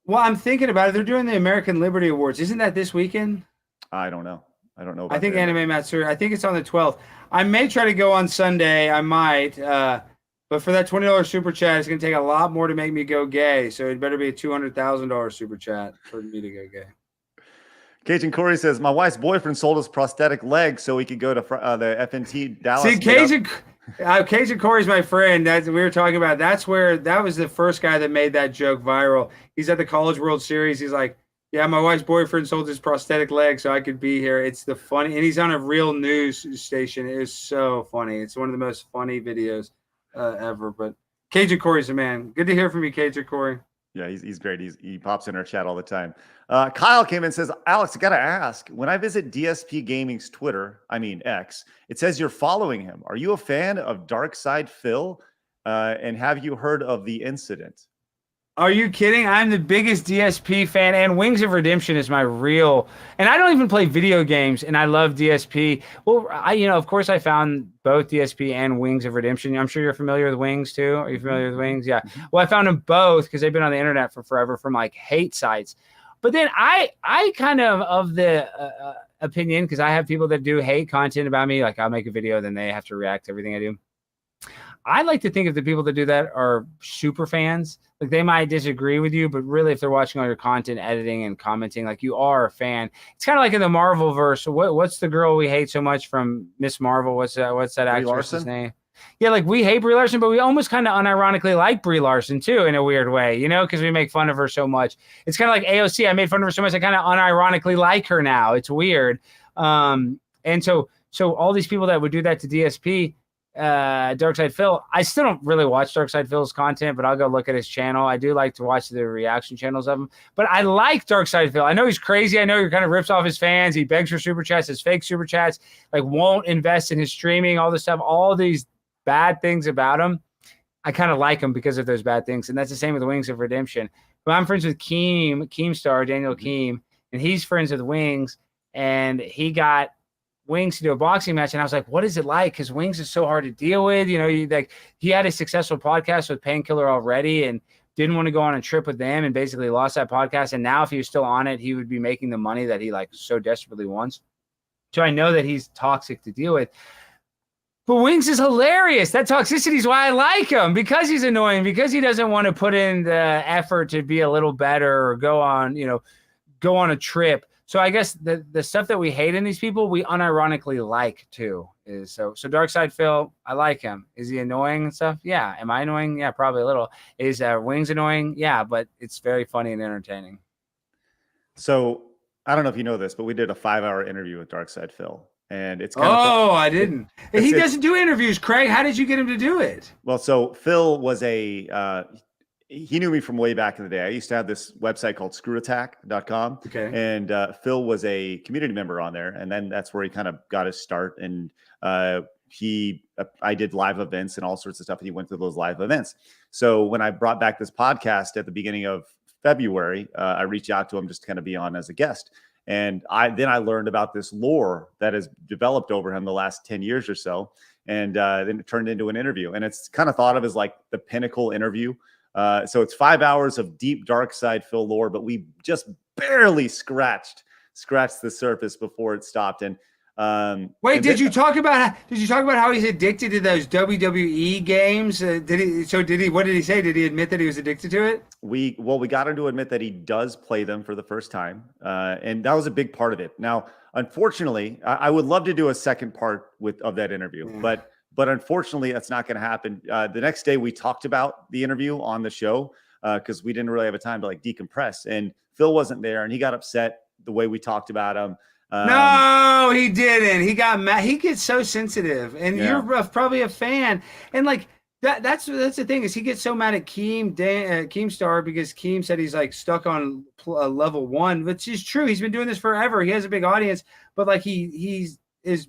Well, I'm thinking about it. They're doing the American Liberty Awards. Isn't that this weekend? I don't know. About I think Anime Matsuri. I think it's on the 12th. I may try to go on Sunday. I might. But for that $20 super chat, it's going to take a lot more to make me go gay. So it better be a $200,000 super chat for me to go gay. Cajun Corey says, my wife's boyfriend sold his prosthetic leg so he could go to the FNT Dallas. See, Cajun Corey's my friend. We were talking about. That was the first guy that made that joke viral. He's at the College World Series. He's like, yeah, my wife's boyfriend sold his prosthetic leg so I could be here. It's the funny. And he's on a real news station. It is so funny. It's one of the most funny videos ever. But Cajun Corey's a man. Good to hear from you, Cajun Corey. Yeah, he's great. He pops in our chat all the time. Kyle came in and says, Alex, I got to ask, when I visit DSP Gaming's Twitter, X, it says you're following him. Are you a fan of Darkside Phil? And have you heard of the incident? Are you kidding? I'm the biggest DSP fan, and Wings of Redemption is my real. And I don't even play video games, and I love DSP. Well, of course, I found both DSP and Wings of Redemption. I'm sure you're familiar with Wings too. Are you familiar with Wings? Yeah. Well, I found them both because they've been on the internet for forever from like hate sites. But then I kind of the opinion, because I have people that do hate content about me. Like I'll make a video, then they have to react to everything I do. I like to think of the people that do that are super fans. Like they might disagree with you, but really if they're watching all your content, editing and commenting, like you are a fan. It's kind of like in the Marvel verse. What's the girl we hate so much from Miss Marvel? What's that actress's name? Yeah, like we hate Brie Larson, but we almost kind of unironically like Brie Larson too in a weird way, because we make fun of her so much. It's kind of like AOC. I made fun of her so much, I kind of unironically like her now. It's weird. And so all these people that would do that to DSP, Darkside Phil, I still don't really watch Darkside Phil's content, but I'll go look at his channel. I do like to watch the reaction channels of him, but I like Darkside Phil. I know he's crazy. I know he kind of rips off his fans. He begs for super chats, his fake super chats, like won't invest in his streaming, all this stuff, all these bad things about him. I kind of like him because of those bad things. And that's the same with Wings of Redemption. But I'm friends with Keemstar, Daniel Keem, and he's friends with Wings, and he got Wings to do a boxing match, and I was like, what is it like? Because Wings is so hard to deal with. He had a successful podcast with Painkiller already and didn't want to go on a trip with them and basically lost that podcast. And now if he was still on it, he would be making the money that he like so desperately wants. So I know that he's toxic to deal with. But Wings is hilarious. That toxicity is why I like him, because he's annoying, because he doesn't want to put in the effort to be a little better or go on a trip. So I guess the stuff that we hate in these people, we unironically like too. Is so Dark Side Phil, I like him. Is he annoying and stuff? Yeah. Am I annoying? Yeah, probably a little. Is Wings annoying? Yeah, but it's very funny and entertaining. So I don't know if you know this, but we did a 5-hour interview with Dark Side Phil, and it's kind of. I didn't. He doesn't do interviews, Craig. How did you get him to do it? Well, so Phil was he knew me from way back in the day. I used to have this website called screwattack.com. Okay. And Phil was a community member on there. And then that's where he kind of got his start. And I did live events and all sorts of stuff. And he went to those live events. So when I brought back this podcast at the beginning of February, I reached out to him just to kind of be on as a guest. And then I learned about this lore that has developed over him the last 10 years or so. And then it turned into an interview. And it's kind of thought of as like the pinnacle interview. So it's 5 hours of deep Dark Side Phil lore, but we just barely scratched the surface before it stopped. And wait, did you talk about how he's addicted to those WWE games? What did he say? Did he admit that he was addicted to it? We got him to admit that he does play them for the first time. And that was a big part of it. Now, unfortunately, I would love to do a second part of that interview, but unfortunately, that's not going to happen. The next day, we talked about the interview on the show because we didn't really have a time to like decompress. And Phil wasn't there, and he got upset the way we talked about him. No, he didn't. He got mad. He gets so sensitive, and you're probably a fan. And like that's the thing is he gets so mad at Keemstar because Keem said he's like stuck on level 1, which is true. He's been doing this forever. He has a big audience, but like he's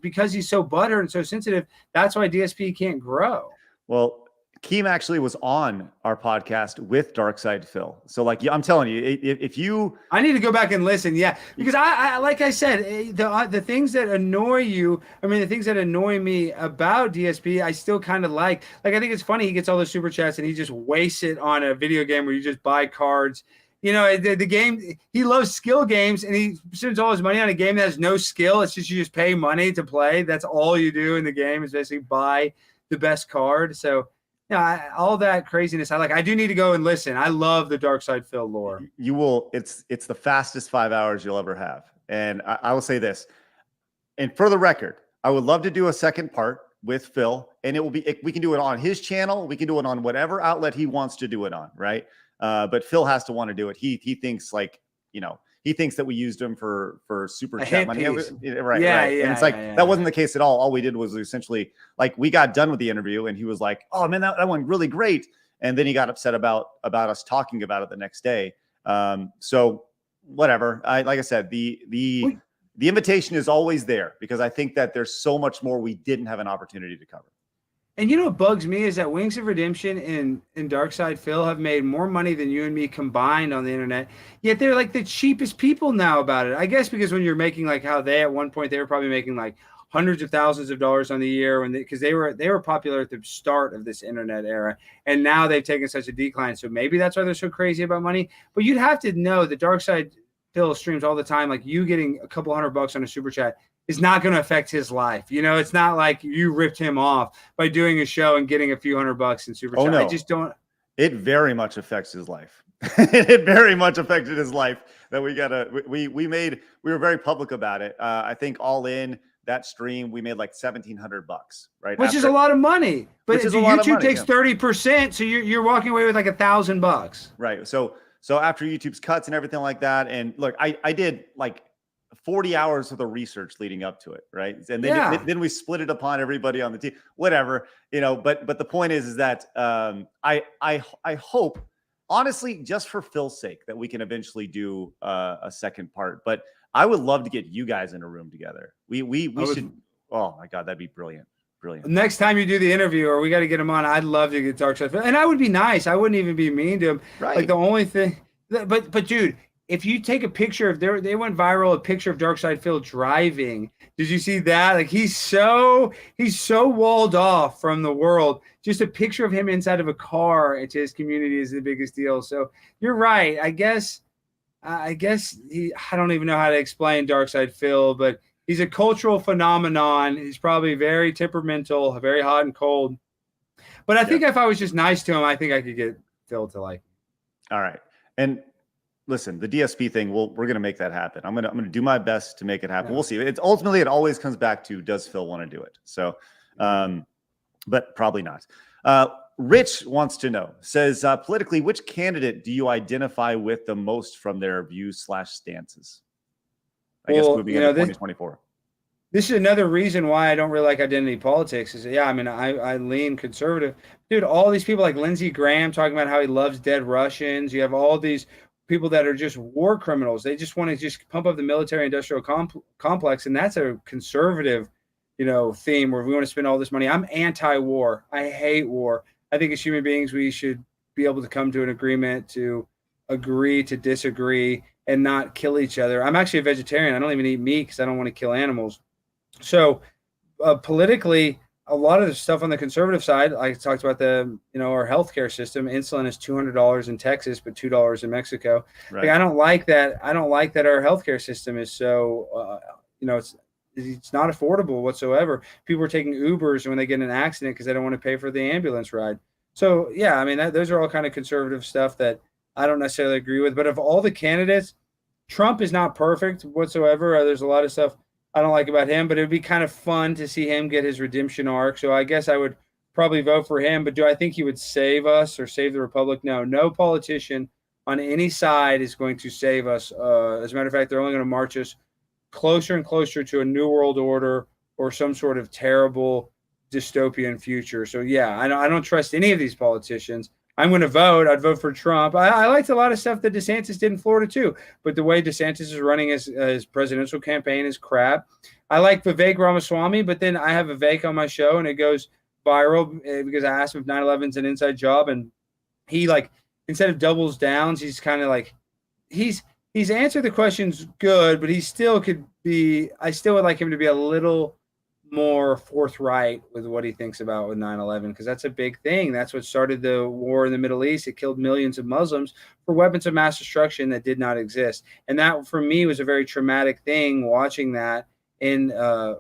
because he's so butthurt and so sensitive. That's why DSP can't grow. Well, Keem actually was on our podcast with Dark Side Phil. So like, I'm telling you, if you, I need to go back and listen. Yeah. Because I like I said, the things that annoy you, I mean, the things that annoy me about DSP, I still kind of like I think it's funny. He gets all those super chats and he just wastes it on a video game where you just buy cards. You know, the game, he loves skill games and he spends all his money on a game that has no skill. It's just you just pay money to play. That's all you do in the game is basically buy the best card. So, yeah, all that craziness. I do need to go and listen. I love the Dark Side Phil lore. You will. It's the fastest 5 hours you'll ever have. And I will say this. And for the record, I would love to do a second part with Phil. And we can do it on his channel. We can do it on whatever outlet he wants to do it on. Right. But Phil has to want to do it. He thinks he thinks that we used him for super chat money. Right. Yeah. And it's that wasn't the case at all. All we did was essentially like we got done with the interview and he was like, oh man, that went really great. And then he got upset about us talking about it the next day. So whatever. Like I said, the invitation is always there because I think that there's so much more we didn't have an opportunity to cover. And you know what bugs me is that Wings of Redemption and Dark Side Phil have made more money than you and me combined on the internet. Yet they're like the cheapest people now about it. I guess because when you're making like how they at one point they were probably making like hundreds of thousands of dollars on the year because they were popular at the start of this internet era, and now they've taken such a decline. So maybe that's why they're so crazy about money. But you'd have to know that Dark Side Phil streams all the time. Like you getting a couple $100 on a super chat is not going to affect his life. You know, it's not like you ripped him off by doing a show and getting a few $100 in super chat. No. I just don't. It very much affects his life. It very much affected his life that we were very public about it. I think all in that stream, we made like $1,700, right? Which is a lot of money, but YouTube takes 30%. So you're walking away with like $1,000. Right. So after YouTube's cuts and everything like that. And look, I did like 40 hours of the research leading up to it. Right. And then we split it upon everybody on the team, whatever, but the point is that I hope honestly, just for Phil's sake that we can eventually do a second part, but I would love to get you guys in a room together. We should. Oh my God, that'd be brilliant. Brilliant. Next time you do the interview, or we got to get him on, I'd love to get Dark Side Phil. And I would be nice. I wouldn't even be mean to him. Right. Like the only thing, but dude, if you take a picture of they went viral, a picture of Dark Side Phil driving. Did you see that? Like he's so walled off from the world. Just a picture of him inside of a car to his community is the biggest deal. So you're right. I guess I don't even know how to explain Dark Side Phil, but he's a cultural phenomenon. He's probably very temperamental, very hot and cold. But I think if I was just nice to him, I think I could get Phil to like him. All right. And listen, the DSP thing, we're going to make that happen. I'm going to do my best to make it happen. We'll see. It's ultimately, it always comes back to, does Phil want to do it? So, but probably not. Rich wants to know, says, politically, which candidate do you identify with the most from their views/stances? I guess moving into 2024. This is another reason why I don't really like identity politics. Is I mean, I lean conservative, dude. All these people like Lindsey Graham talking about how he loves dead Russians. You have all these people that are just war criminals. They just want to just pump up the military-industrial complex, and that's a conservative, theme where we want to spend all this money. I'm anti-war. I hate war. I think as human beings, we should be able to come to an agreement to agree to disagree and not kill each other. I'm actually a vegetarian. I don't even eat meat because I don't want to kill animals. So politically, a lot of the stuff on the conservative side, I talked about our healthcare system. Insulin is $200 in Texas, but $2 in Mexico. Right. Like, I don't like that. I don't like that our healthcare system is so, it's not affordable whatsoever. People are taking Ubers when they get in an accident because they don't want to pay for the ambulance ride. So, yeah, I mean, those are all kind of conservative stuff that I don't necessarily agree with. But of all the candidates, Trump is not perfect whatsoever. There's a lot of stuff I don't like about him, but it would be kind of fun to see him get his redemption arc. So I guess I would probably vote for him. But do I think he would save us or save the republic? No politician on any side is going to save us. As a matter of fact, they're only going to march us closer and closer to a new world order or some sort of terrible dystopian future. So yeah, I don't trust any of these politicians. I'm going to vote. I'd vote for Trump. I liked a lot of stuff that DeSantis did in Florida too, but the way DeSantis is running his presidential campaign is crap. I like Vivek Ramaswamy, but then I have Vivek on my show and it goes viral because I asked him if 9/11 is an inside job, and he, like, instead of doubles downs, he's kind of like he's answered the questions good, but he still could be. I still would like him to be a little more forthright with what he thinks about with 9/11, because that's a big thing. That's what started the war in the Middle East. It killed millions of Muslims for weapons of mass destruction that did not exist. And that, for me, was a very traumatic thing, watching that in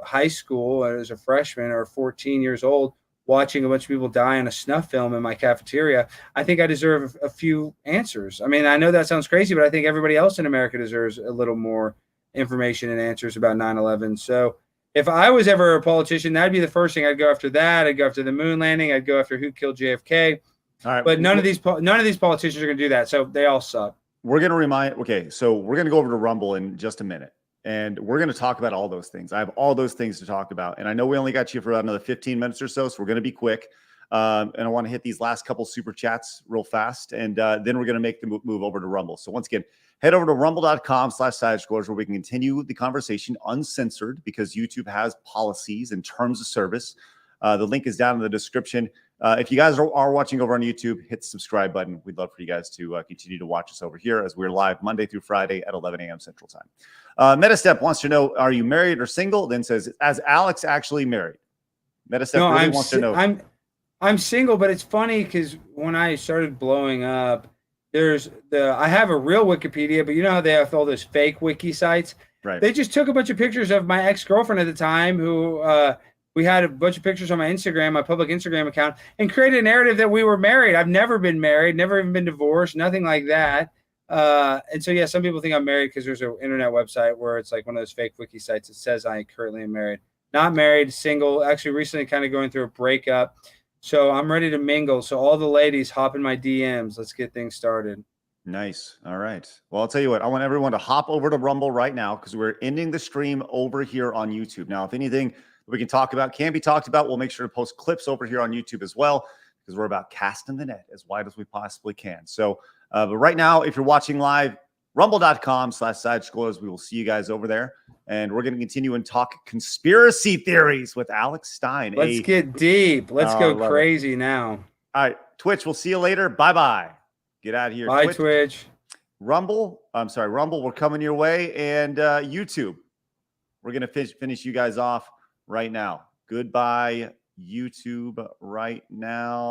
high school as a freshman or 14 years old, watching a bunch of people die on a snuff film in my cafeteria. I think I deserve a few answers. I mean, I know that sounds crazy, but I think everybody else in America deserves a little more information and answers about 9/11. So if I was ever a politician, that'd be the first thing I'd go after. That I'd go after the moon landing. I'd go after who killed JFK. All right, but none of these politicians are going to do that. So they all suck. We're going to okay, so we're going to go over to Rumble in just a minute, and we're going to talk about all those things. I have all those things to talk about, and I know we only got you for about another 15 minutes or so we're going to be quick. And I want to hit these last couple super chats real fast, and then we're going to make the move over to Rumble. So once again, head over to rumble.com/Sidescrollers, where we can continue the conversation uncensored, because YouTube has policies and terms of service. The link is down in the description. If you guys are watching over on YouTube, hit the subscribe button. We'd love for you guys to continue to watch us over here, as we're live Monday through Friday at 11 a.m. Central Time. Metastep wants to know, are you married or single? Then says, as Alex actually married? Metastep really wants to know. I'm single, but it's funny because when I started blowing up, I have a real Wikipedia, but you know how they have all those fake wiki sites? Right. They just took a bunch of pictures of my ex-girlfriend at the time, who we had a bunch of pictures on my Instagram, my public Instagram account, and created a narrative that we were married. I've never been married, never even been divorced, nothing like that. And so, yeah, some people think I'm married because there's an internet website where it's like one of those fake wiki sites that says I currently am married. Not married, single, actually recently kind of going through a breakup. So I'm ready to mingle. So all the ladies, hop in my DMs. Let's get things started. Nice. All right. Well, I'll tell you what, I want everyone to hop over to Rumble right now, because we're ending the stream over here on YouTube. Now, if anything we can talk about can be talked about, we'll make sure to post clips over here on YouTube as well, because we're about casting the net as wide as we possibly can. So, but right now, if you're watching live, rumble.com/Sidescrollers, we will see you guys over there. And we're going to continue and talk conspiracy theories with Alex Stein. Let's get deep. Let's go crazy now. All right, Twitch, we'll see you later. Bye-bye. Get out of here. Bye, Twitch. Rumble, we're coming your way. And YouTube, we're going to finish you guys off right now. Goodbye, YouTube, right now.